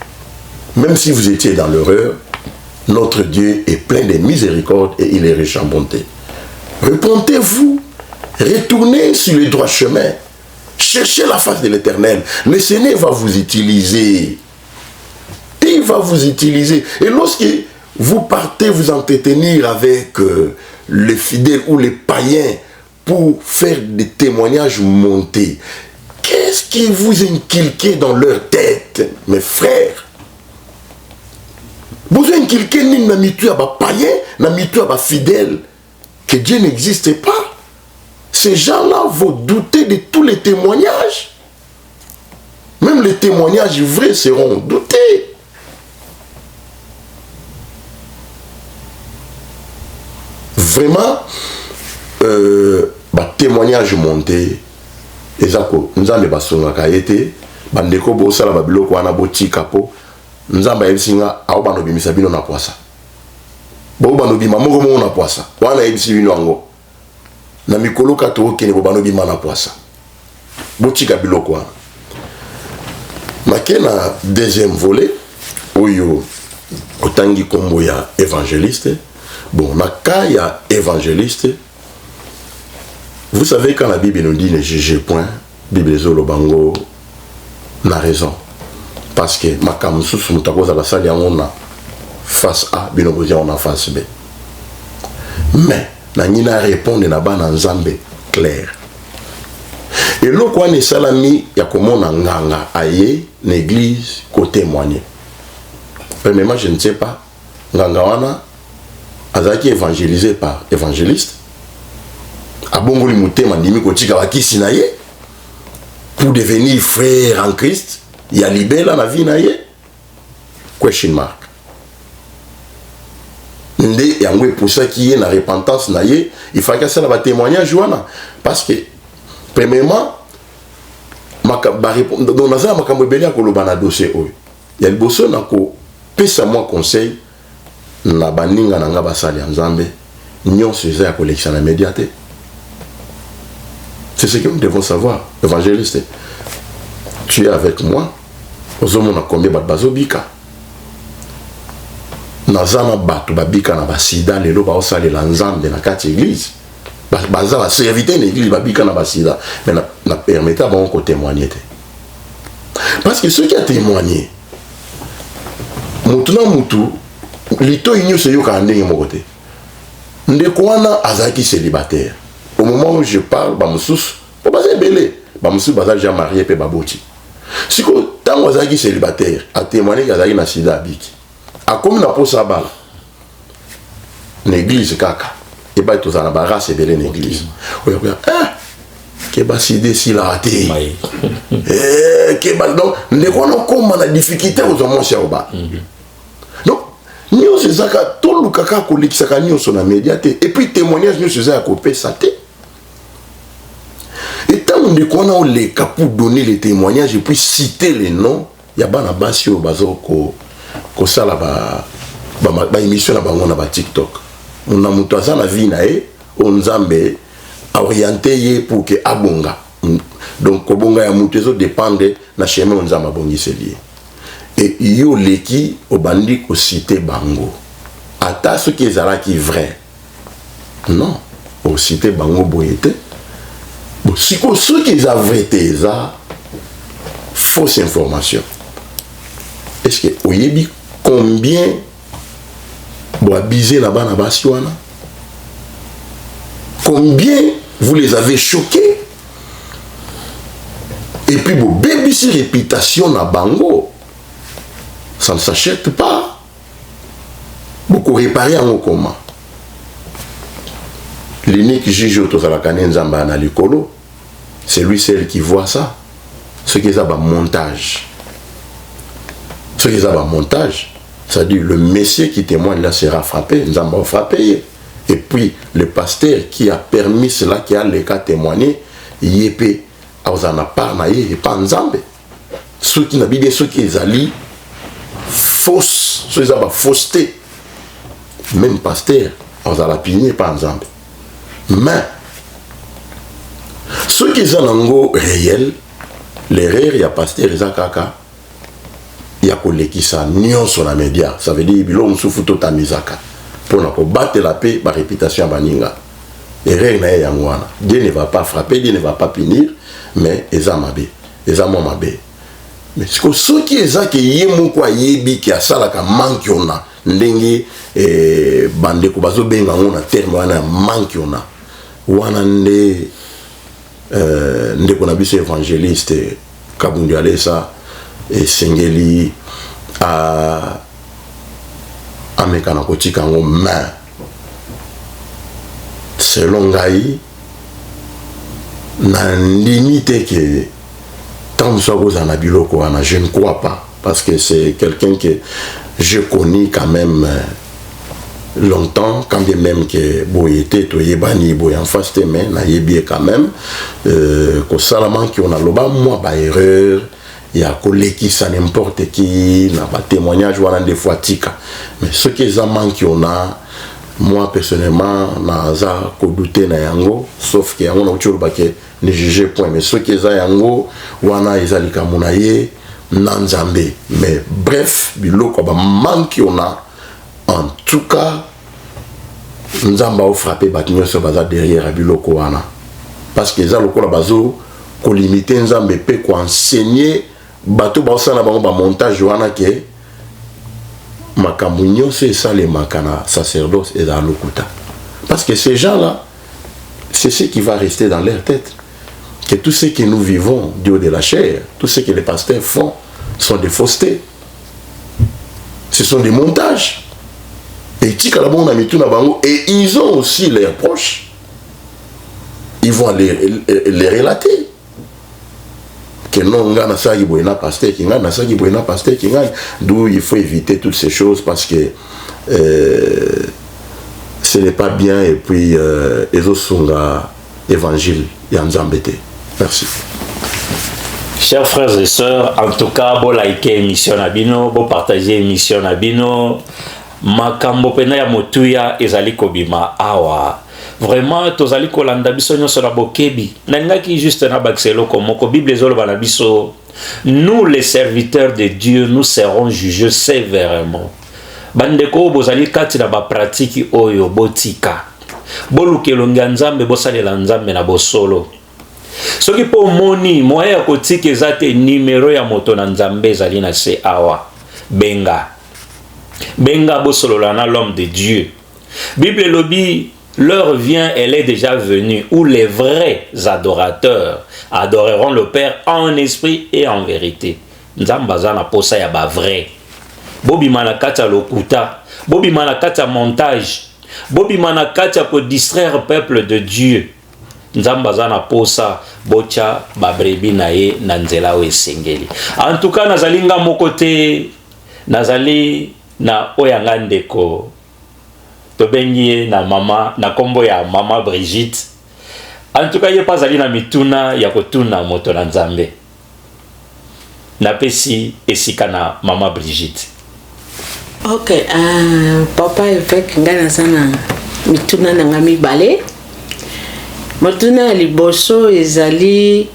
même si vous étiez dans l'erreur, notre Dieu est plein de miséricorde et il est riche en bonté. Repentez-vous, retournez sur le droit chemin, cherchez la face de l'Éternel. Le Seigneur va vous utiliser. Il va vous utiliser. Et lorsque vous partez vous entretenir avec les fidèles ou les païens pour faire des témoignages montés, qu'est-ce qui vous inculque dans leur tête, mes frères? Vous inculquez ni n'amitu à bas païens, n'amitu à bas fidèles, que Dieu n'existe pas. Ces gens-là vont douter de tous les témoignages. Même les témoignages vrais seront doutés. Vraiment, témoignage monté, ezako, nous avons basonga kaete, bandeko bosa la babiloko wana boti kapo, nous avons ebisinga aoba no bimisa bino na poisa. Boba no bima moko mo na poisa. Wana ebisi bino ngo. Na mikolo kato kene boba no bima na poisa. Boti ka biloko wana. Makena deuxième volet oyo otangi kombo ya évangéliste. Bon, na cas ya évangéliste, vous savez quand la Bible nous dit ne jugez point, Bible zolo bango na raison. Parce que makam susu mutakoza la salle on a face A, binobosia on a face B. Mais na nina répondre na ba na nzambe clair. Et lo kwa ne salami ya komona nganga aye l'église ko témoigner. Premièrement, je ne sais pas nganga wana azaki évangélisé par évangéliste. Abongoli mutema ndimi kotika bakisi na ye pour devenir frère en Christ. Il y a libéla na vie na ye. Question mark. Nde yangwe pour ça qui est na repentance na ye, il faut que ça la témoignage wana parce que premièrement dans la zone makambo belia ko lobana dossier oyo. Il y a le bosso na ko pesa moi conseil na baninga na nga basali ya nzambe nyonso eza ya collection na médiaté. C'est ce que nous devons savoir, évangéliste. Tu es avec moi. Ozomona combien de bazobika. Nazana batu babika na basida lelo ba osale la nzambe na kati église. Baza la serviteur na église babika na basida. Mais na permettre bon ko témoigner. Parce que ceux qui a témoigné mutu na mutu lito inyo se yoka ndenge mokote. Ndeko wana azaki célibataire. Au moment où je parle, Bamoussous, Babazé Belé, Bamoussous Bazal déjà marié pe Baboti. Si tant Wazaki célibataire, a témoigné qu'Azaki na sida abiki. A comme na posa bala, l'église kaka. et bah tous en la race et belle l'église oui que bah si d'ici là raté que bah donc les gens comme la difficulté aux hommes c'est au bas donc nous c'est ça que tout le caca collègue ça nous sur la médiaté et puis témoignage nous c'est ça à couper ça té et tant on dit qu'on a les cas pour donner les témoignages et puis citer les noms il y a bana basio bazo ko ça là ba émission là bango na ba TikTok on a mutu ça na vie na e on zambe orienté pour que abonga donc kobonga ya mutu zo dépendre na chemin on zamba bongi c'est lié et yo leki au bandi ko citer bango ata ce qui est qui vrai non au citer bango boyete bon si ko ce qui est vrai ça fausse information est-ce que oyebi combien bo abiser là-bas na basiwana combien vous les avez choqués et puis bo baby si réputation na bango ça ne s'achète pas beaucoup réparer en comment l'unique juge autour la kanenzamba na likolo c'est lui celle qui voit ça ce qui est ça montage ce qui est ça montage c'est-à-dire le monsieur qui témoigne là sera frappé nous avons frappé et puis le pasteur qui a permis cela qui a les cas témoigner yépé azana pas na yé pas nzambe ceux qui n'habitent ceux qui zali fausse ceux qui ont fausseté même pasteur azala pigné pas nzambe mais ceux qui sont en réel l'erreur il y a pasteur Zakaka il y a collègue ça nion sur la média ça veut dire bilon souffle tout amizaka pour battre la paix par réputation baninga erreur na yangwana Dieu ne va pas frapper Dieu ne va pas punir mais ezamabe ezamamabe mais ce qui est ça qui yemo kwa yebi qui a sala ka manque on a ndenge bande ko bazo benga ngona terme wana manque on a wana ndeko na biso évangéliste Kabundi Alessa et Sengeli a amekana kotika ngo main selon ngai na limite que tant soit kozana biloko wana je ne crois pas parce que c'est quelqu'un que je connais quand même longtemps quand bien même que boyete to yebani boy en face de main na yebie quand même ko salaman qui on a loba moi ba erreur il y a collègue qui ça n'importe qui n'a pas témoignage ou des fois tika mais ce qui est amant qui on a moi personnellement naza ko douter na yango sauf que on a toujours ba que ne juger point mais ce qui est yango wana ezalika munaye nanzambe mais bref biloko ba manque on a en tout cas nzamba au frappé batinyo so baza derrière biloko wana parce que za lokola bazo ko limiter nzambe pe ko enseigner bato ba osala bango ba montage wana ke makambo nyonso esale makana sacerdoce et dans lokuta parce que ces gens là c'est ce qui va rester dans leur tête que tout ce que nous vivons du haut de la chair tout ce que les pasteurs font sont des faussetés ce sont des montages et ils ont aussi leurs proches ils vont les relater que non ngana sagi boyna pasteur ki ngana sagi boyna pasteur ki ngana d'où il faut éviter toutes ces choses parce que ce n'est pas bien et puis les autres sont évangile yanzambete. Merci. Chers frères et sœurs, en tout cas, vous likez l'émission Nabino, vous partagez l'émission Nabino. Makambo pena ya motuya ezali kobima awa. Vraiment, tozali kolanda biso nyoso na bokebi. Nangaki juste na baxelo komoko Bible ezolo bana biso. Nous les serviteurs de Dieu, nous serons jugés sévèrement. Bandeko bozali kati na ba pratique oyo botika. Bolukelo nganzambe bosalela nzambe na bosolo. Soki po moni moya kotika ezate numéro ya moto na nzambe ezali na se awa. Benga bosololana l'homme de Dieu. Bible lobi, l'heure vient, elle est déjà venue, où les vrais adorateurs adoreront le Père en esprit et en vérité. Nzambaza na posa ya ba vrai. Bobi manakata lokuta, bobi manakata montage, bobi manakatia ko distraire peuple de Dieu. Nzamba zana posa bocha babrebi na ye na nzela o esengeli. En tout cas nazali nga moko te, nazali na oyanga ndeko tobengi na mama na kombo ya mama Brigitte. En tout cas ye pas ali na mituna ya kotuna moto na Nzambe. Na pesi esika na mama Brigitte. Ok, papa efek ngana sana mituna na ngami bale. Matuna liboso ezali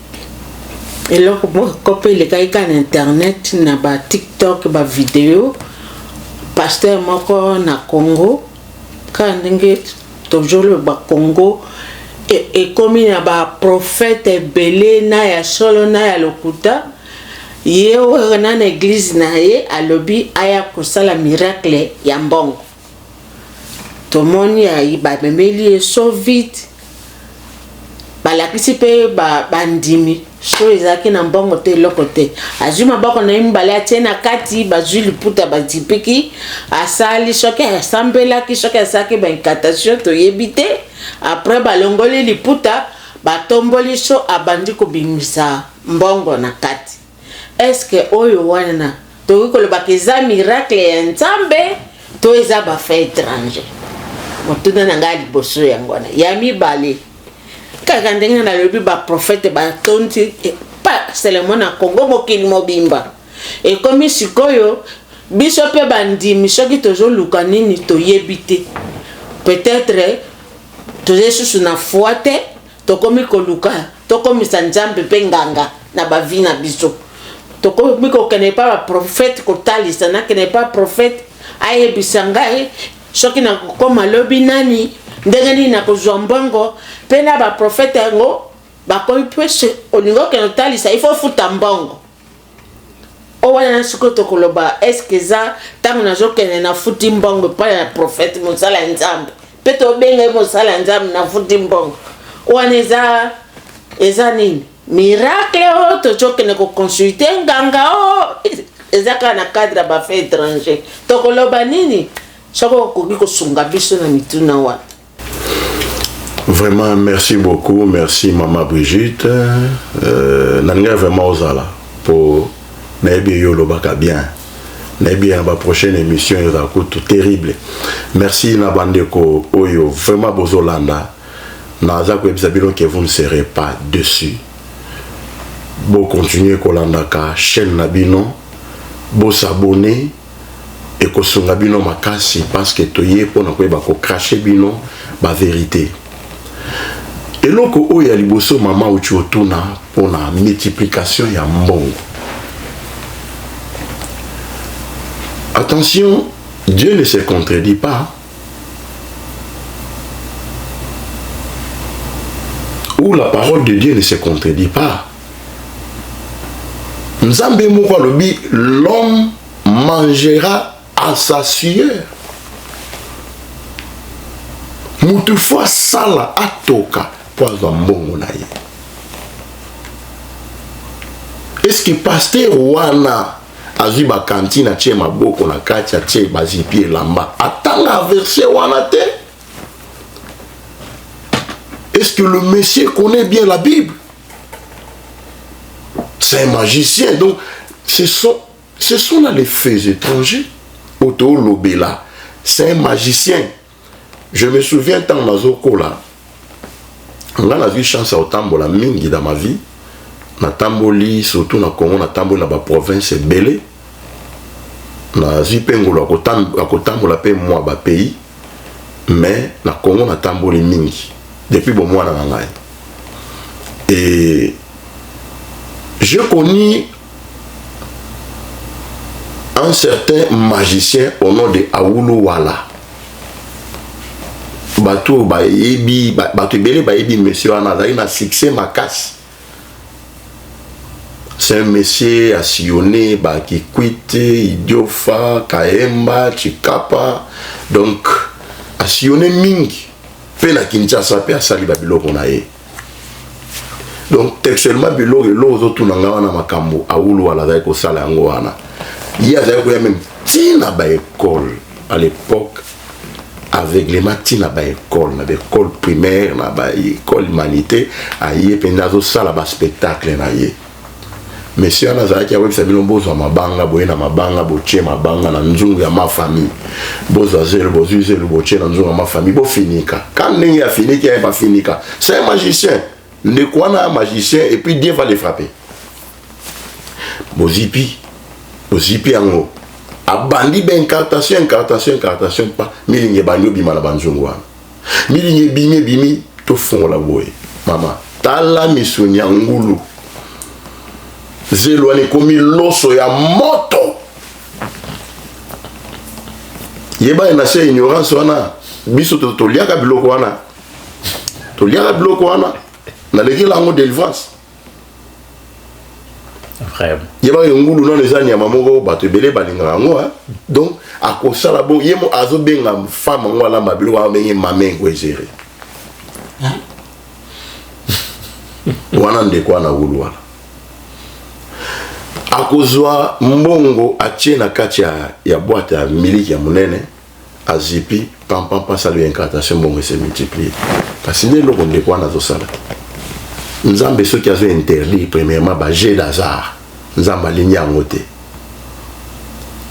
eloko moko pe lekaika na internet na ba TikTok ba video pasteur moko na Congo ka ndenge toujours ba Congo et comme na ba prophète belé na ya solo na ya lokuta ye wana na église na ye alobi aya kosala miracle ya mbongo tomoni ya ba memeli so vite balakisi pe bandimi so ezaki na mbongo te eloko te azwi maboko na ye mibale atie na kati bazwi liputa batipiki asali soki asambelaki soki asalaki baincantation toyebi te après balongoli liputa batomboli so abandi kobimisa mbongo na kati. Eske oyo wana tokoki kolobaka eza miracle ya Nzambe to eza bafe étranger? Motuna na ngai liboso yango wana ya mibale kaka ndenge na lobi ba prophète ba tonti pa seulement na Congo mokili mobimba ekomi sikoyo biso pe bandimi soki tozoluka nini toyebi te, peut-être tozesusu na foi te tokomi koluka tokomisa Nzambe pe nganga na bavi na biso tokomi kokene pa ba prophète kotalisa na kene pa prophète ayebisa ngai soki na kokoma lobi nani ndenge nini na kozwa mbongo pe na ba prophète yango bakomi pese olingo kene talisa il faut futa mbongo o wana siko tokoloba est-ce que za tango nazokene na futi mbongo pa ya prophète mosala Nzambe pe tobenga mosala Nzambe na futi mbongo wana eza nini miracle o tozokene ko consulter nganga o ezaka na cadre ba fait étranger tokoloba nini soko koki kosunga biso na mituna wa. Vraiment, merci beaucoup. Merci, Maman Brigitte. Nanga vraiment osala pour Naebi Yolobaka bien. Naebi à la prochaine émission, il y aura tout terrible. Merci, Nabandeko Oyo. Vraiment, Bozolanda. Nazako Ebisabilo que vous ne serez pas dessus. Bon, continuez Kolanda ka chaîne Nabino. Bon, s'abonner. Et que son Nabino makasi parce que toye pour ne pas cracher bino ba vérité. Et donc, il y a liboso maman où tu retournes pour la multiplication ya mbongo. Attention, Dieu ne se contredit pas. Ou la parole de Dieu ne se contredit pas. Nzambe moko lobi l'homme mangera à sa sueur. Mutufa sala atoka poison mbongo na ye. Est-ce que pasteur wana azwi ba kantine tie maboko na kati ya tie bazipi lamba atanga verset wana te? Est-ce que le monsieur connaît bien la Bible? C'est un magicien. Donc ce sont là les faits étrangers. Auto Lobela, c'est un magicien. Je me souviens tant Mazoko là. On a eu chance à Otambola mingi dans ma vie. Na tamboli surtout na Congo na tamboli na ba province belé. Na zipengolo akotambola pe moi ba pays. Mais na Congo na tamboli mingi depuis bon mois na ngai. Et je connais un certain magicien au nom de Aoulou Wala. Bato baebi monsieur Anazari na succès makas. C'est un monsieur à sillonner Kikwite, Idiofa, Kaemba, Chikapa. Donc à sillonner mingi. Pe na Kinshasa pe asali babilo konae. Donc textuellement bilo et l'autre tout nanga wana makambo Aoulou Wala zai ko sala yango wana. Il y a même tina ba école à l'époque aveuglement tina ba école na ba école primaire na ba école humanité aye pendazo sala ba spectacle na ye monsieur anazaki awe sabilo bozo mabanga boyena mabanga boche mabanga na nzungu ya ma famille bozo zelo bozo zelo boche na nzungu ya ma famille bo finika quand ndenge ya finika ya ba finika c'est un magicien ne quoi un magicien et puis Dieu va les frapper bozipi yango abandi ben incartation pas milinge banyo bima na banzungu wana milinge bimi to fongola boye mama tala misunya ngulu zelo ane komi loso ya moto yeba ina se ignorance wana biso to liaka biloko wana na leki lango délivrance Vraiment. Yeba ngulu non ezani ya mamoko bato belé balinga ngo donc akosala bo yemo azo benga femme ngwala mabilo wa bengi mamengo ezere wana ndeko na ngulu wana akozwa mbongo atie na kati ya boîte ya miliki ya munene azipi pam sala incantation mbongo se multiplier parce que loko ndeko na zo sala nzambe soki azo interdit premièrement ba jet d'hasard nzamba lingi yango te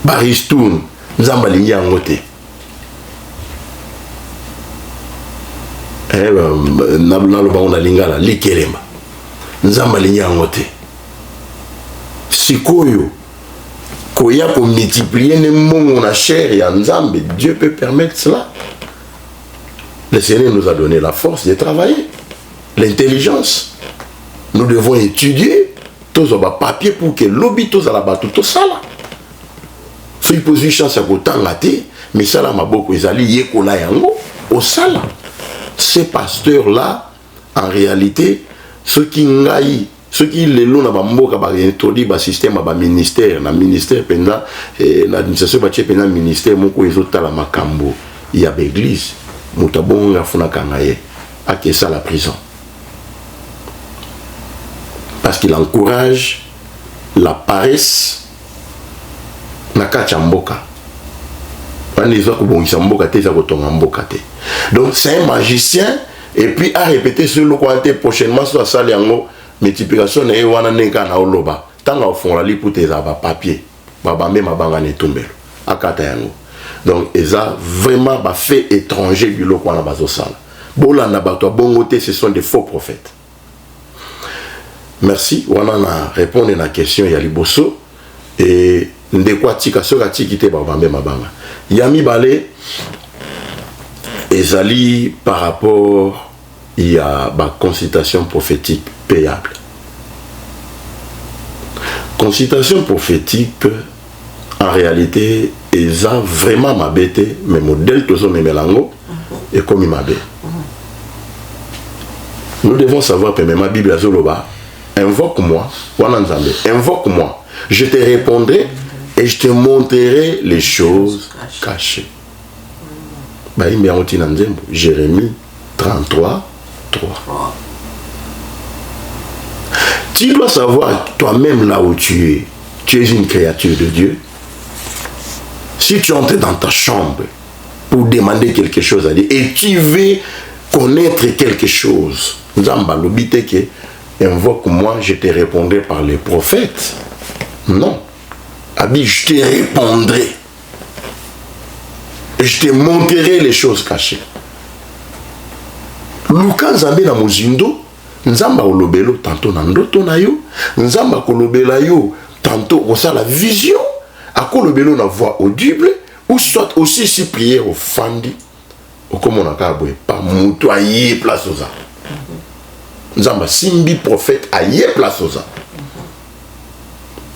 baristoun nzamba lingi yango te naloba ngo na lingala likelema nzamba lingi yango te sikoyo koya ko multiplier ne mbongo na chair ya nzambe Dieu peut permettre cela. Le Seigneur nous a donné la force de travailler, l'intelligence. Nous devons étudier tous les papiers pour que l'objet tous à la bateau tout ça là. Faut poser chance à côté ngati, mais ça là maboko ezali yekola yango au sala. Ces pasteurs là en réalité ceux qui les lots na bamboka ba introduit ba système ba ministère na ministère penda na administration ba penda ministère moko ezotala makambo ya l'église mutabonga funa kangaye akesa la prison parce qu'il encourage la paresse na kacha mboka panizo ko bongisa mboka te za kotonga mboka te. Donc c'est un magicien et puis a répété sur le côté prochainement sur la salle yango multiplication na wana neka na oloba tanga ofonga li pour tes papier baba même banga netumbelo akata yango. Donc eza vraiment ba fait étranger biloko wana bazosala bolanda bato bongote ce sont des faux prophètes. Merci wana na répondre na question ya liboso et ndekwa tika soka tikite baba même banga yami balé ezali par rapport il y a ma consultation prophétique payable. Consultation prophétique, en réalité, ils ont vraiment ma bête, mais modèle tous mes mélango et comme il m'a bête. Nous devons savoir que ma Bible a zoloba, invoque-moi, invoque-moi, je te répondrai et je te montrerai les choses cachées. Jérémie 33. 3. Tu dois savoir toi-même là où tu es une créature de Dieu. Si tu entres dans ta chambre pour demander quelque chose à Dieu et tu veux connaître quelque chose, invoque-moi, je te répondrai par les prophètes. Non. Abi, je te répondrai. Et je te montrerai les choses cachées. Luka nzambe na mozindo nzamba olobelo tantôt na ndoto na yo nzamba kolobela yo tantôt osala vision akolobelo na voix audible ou soit aussi si prière au fandi okomona ka boye pa mutu aye place oza nzamba simbi prophète aye place oza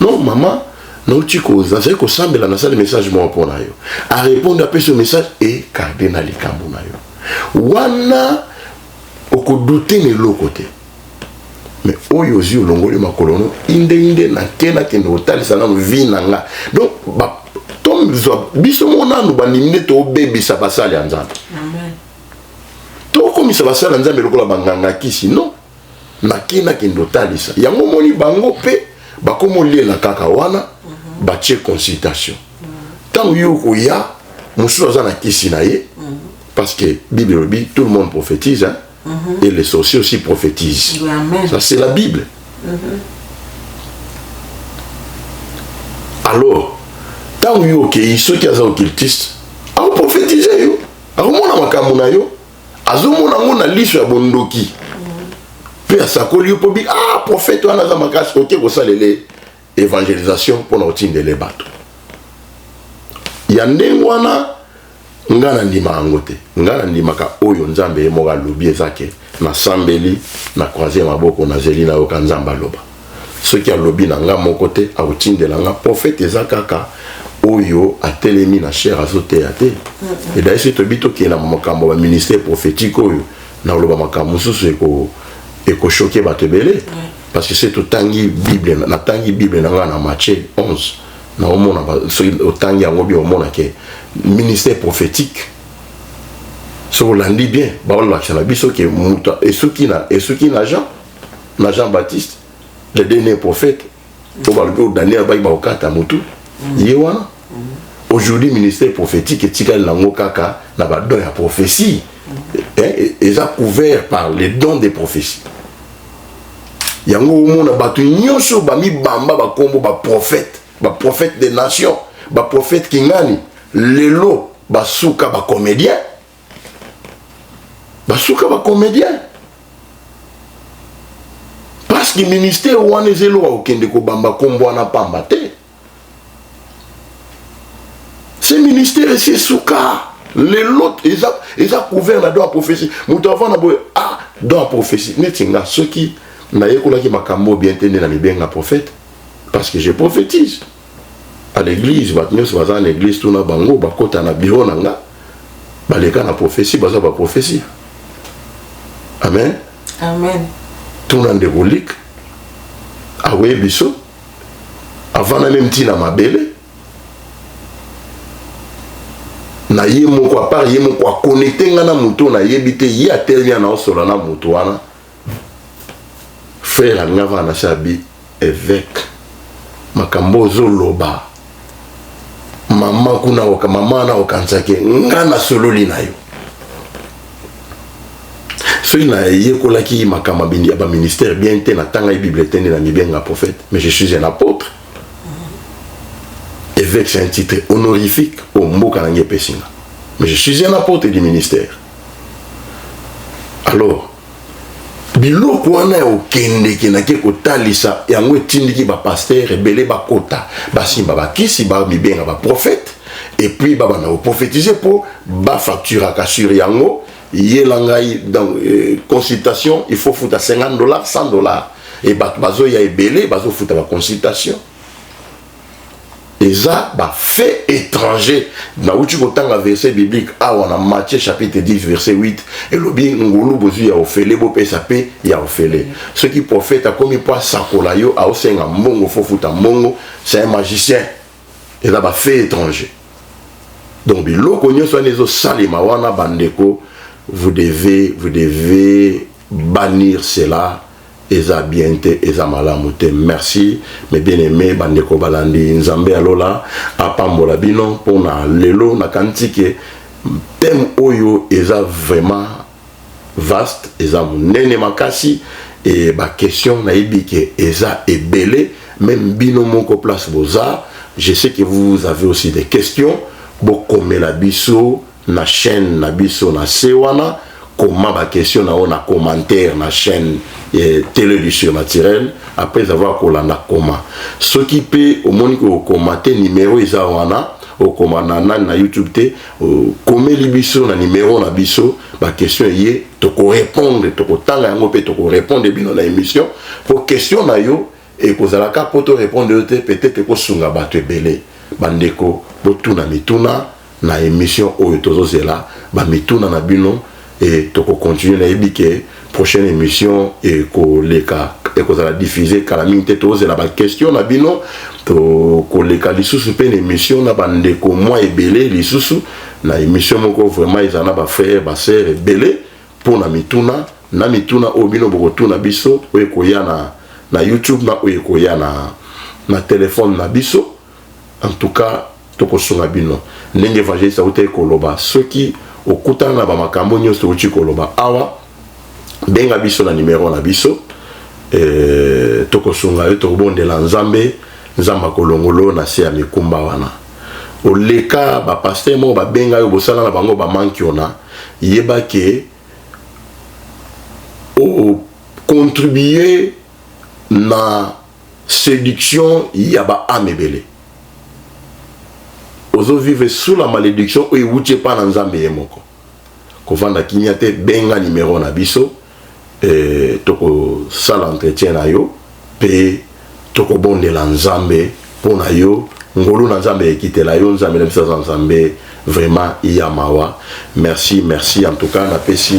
non maman non tiko za c'est ko sambela na sala message mo pona yo a répondre à ce message et cardinal likambo na yo wana oko douter ne lokote mais oyo zi olongoli makolono inde na kena kendo otalisa na vie nanga donc ba tom biso mona no banimine to bebisa basali ya nzambe amen to komisa basali ya nzambe lokola banganga kisi non na kena kendo otalisa yango moni bango pe bakomolela kaka wana batie consultation tant yo ko ya mususu aza na kisi na ye Parce que Bible, tout le monde prophétise, hein? Et les sorciers aussi prophétisent. Amen. Ça, c'est la Bible. Alors, tant que ceux qui sont occultistes, ils prophétisent. Ils ont na liste ya bondoki. Puis à sa collier pour dire ah prophète on a ma grâce OK pour ça les évangélisation pour nous tindre les bateaux. Ya ndengwana ngana ndima angote. Ngana ndima ka oyo nzambe moga lobi ezake na sambeli na croiser maboko na zeli na okanzamba loba. Ceux qui a lobby na nga mon côté a utinde la nga prophète ezakaka oyo atelemi na cher azote ate. Et d'ailleurs c'est tobito qui est na makambo ba ministère prophétique oyo na loba makambo susu eko choquer bato belé parce que c'est tout tangi bible na tangi bible na nga na Matthieu 11 na omona so tangi ngobi omona ke ministère prophétique so landi bien ba on la biso ke muta et ceux qui na Jean Baptiste le dernier prophète pour le Daniel ba okata mutu yewana. Aujourd'hui, ministère prophétique est tiré dans kaka na ba don ya prophétie. Ils ont couvert par les dons des prophéties. Yango mona batu nyonso ba mi bamba ba kombo ba prophète des nations, ba prophète kingani, lelo ba suka ba comédien. Ba suka ba comédien. Parce que ministère wana zelo okende ko bamba kombo na pamba te. Ce ministère c'est souka. Les autres, ils ont couvert la doigt prophétie. Nous devons ah, doigt prophétie. Netinga, ceux qui n'aient pas makambo bien tenu dans les biens la prophète. Parce que je prophétise. À l'église, à l'église, tout na bango, bakota na bureau nanga. Baleka na prophétie, baza ba prophétie. Amen. Amen. Tout na ndérolik. Awe biso. Avant na même tina mabele. Na ye moko a part ye moko a connecté ngana muto na yebite ye a telmi na osola na muto wana frère ngava na sabi évêque makambo zoloba mama kuna oka mama na okansake ngana sololi na yo so na ye kolaki makama bindi ba ministère bien te na tanga bible tene na mibenga prophète mais je suis un apôtre. Évêque, c'est un titre honorifique au Mboka Nangé Pessinga. Mais je suis un apôtre du ministère. Alors, biloko wana o kende ki na ke ko talisa yango etindiki ba pasteur ebele ba kota ba simba ba kisi ba mibenga ba prophète et puis ba na prophétiser pour ba facture ka sur yango yelangai dans consultation il faut foutre $50 $100 et ba bazo ya ebele bazo foutre ba consultation. Et ça, fait étranger. Dans le verset biblique, on a Matthieu chapitre 10, verset 8. Et le bien, ngulu bozu ya ofele, bo pesape ya ofele. Ce qui prophète a comme il passe sakola yo, a aussi un mongo, fofuta mongo, c'est un magicien. Et ça, fait étranger. Donc, lo konyo so nezo salima wana bandeko, vous devez bannir cela. Eza biente, eza malamute. Merci, mes bien-aimés, bandeko balandi, nzambe alola, apambola bino, pona lelo, na kantike, thème oyo, eza vraiment vaste, eza munene makasi, et ba question na ibike, eza ebele, même bino moko place boza, je sais que vous avez aussi des questions, bokome la biso, na chaîne na biso na sewana, comment ba question na on a commentaire na chaîne télé du surnaturel après avoir kolanda comment ce qui peut au monde ko commenter numéro isa wana au commandant na YouTube te comme libiso na numéro na biso ba question yé to ko répondre to ko tanga yango pe to ko répondre bino na émission pour question na yo et ko zalaka pour te répondre peut-être ko sunga bato ebele bandeko botuna mituna na émission oyo tozo zela ba mituna na bino et tu peux continuer à ébiquer prochaine émission et que les cas et que ça va diffuser calamité tous et la question na bino to que les cas lisous une émission na bande ko moi et belé lisous na émission moko vraiment ils en a ba frère ba sœur et belé pour na mituna au bino boko na biso o ko ya na YouTube na o ko ya na téléphone na biso en tout cas to ko songa bino ndenge évangéliste a été koloba ceux qui okutana ba makambo nyonso uchi koloba awa benga biso na numéro na biso tokosunga yo tokobondela nzambe kolongolo na se ya mikumba wana oleka ba pasteur mo ba benga yo bosala na bango ba mankiona yeba ke o contribuer na séduction ya ba amebele ozo vivre sous la malédiction et wuche pa na nzambe yemoko kovanda kinyate benga numéro na biso toko sala entretien na yo pe toko bondela nzambe pona yo ngolu na nzambe ekitela yo nzambe na bisa nzambe vraiment iyamawa merci en tout cas na pesi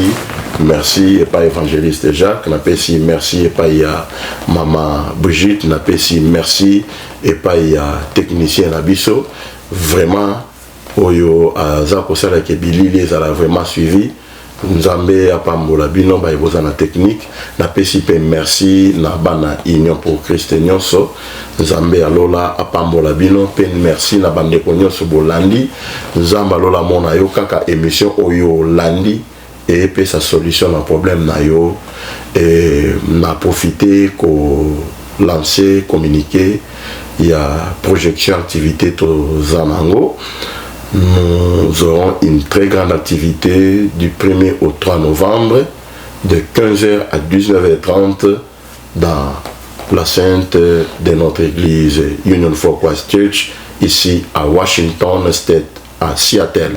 merci et pas évangéliste Jacques na pesi merci et pas ya maman Brigitte na pesi merci et pas ya technicien na biso vraiment oyo aza kosala ke bilili ezala vraiment suivi nzambe apambola bino ba eboza na technique na pesi pe merci na bana union pour Christ nyonso nzambe alola apambola bino pe merci na bandeko nyonso bolandi nzamba alola mona yo kaka émission oyo landi et pe sa solution na problème na yo et na profiter ko lancer communiquer il y a projection activité to zanango. Nous aurons une très grande activité du 1er au 3 novembre de 15h à 19h30 dans la sainte de notre église Union for Christ Church ici à Washington State à Seattle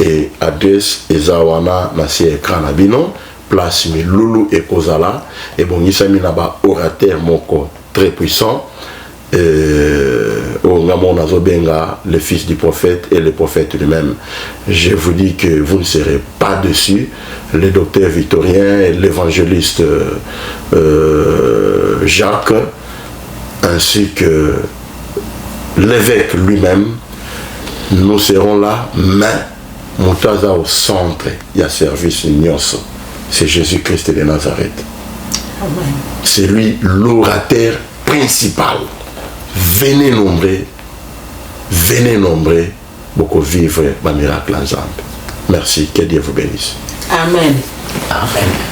et adresse Ezawana na si écran abino place Milulu et Kozala et bon isami na ba orateur moko très puissant le fils du prophète et le prophète lui-même. Je vous dis que vous ne serez pas dessus. Le docteur Victorien, l'évangéliste Jacques, ainsi que l'évêque lui-même, nous serons là, mais Moutaza au centre, il y a service Nyonso. C'est Jésus-Christ de Nazareth. Amen. C'est lui l'orateur principal. Venez nombreux, beaucoup vivre le miracle ensemble. Merci, que Dieu vous bénisse. Amen. Amen.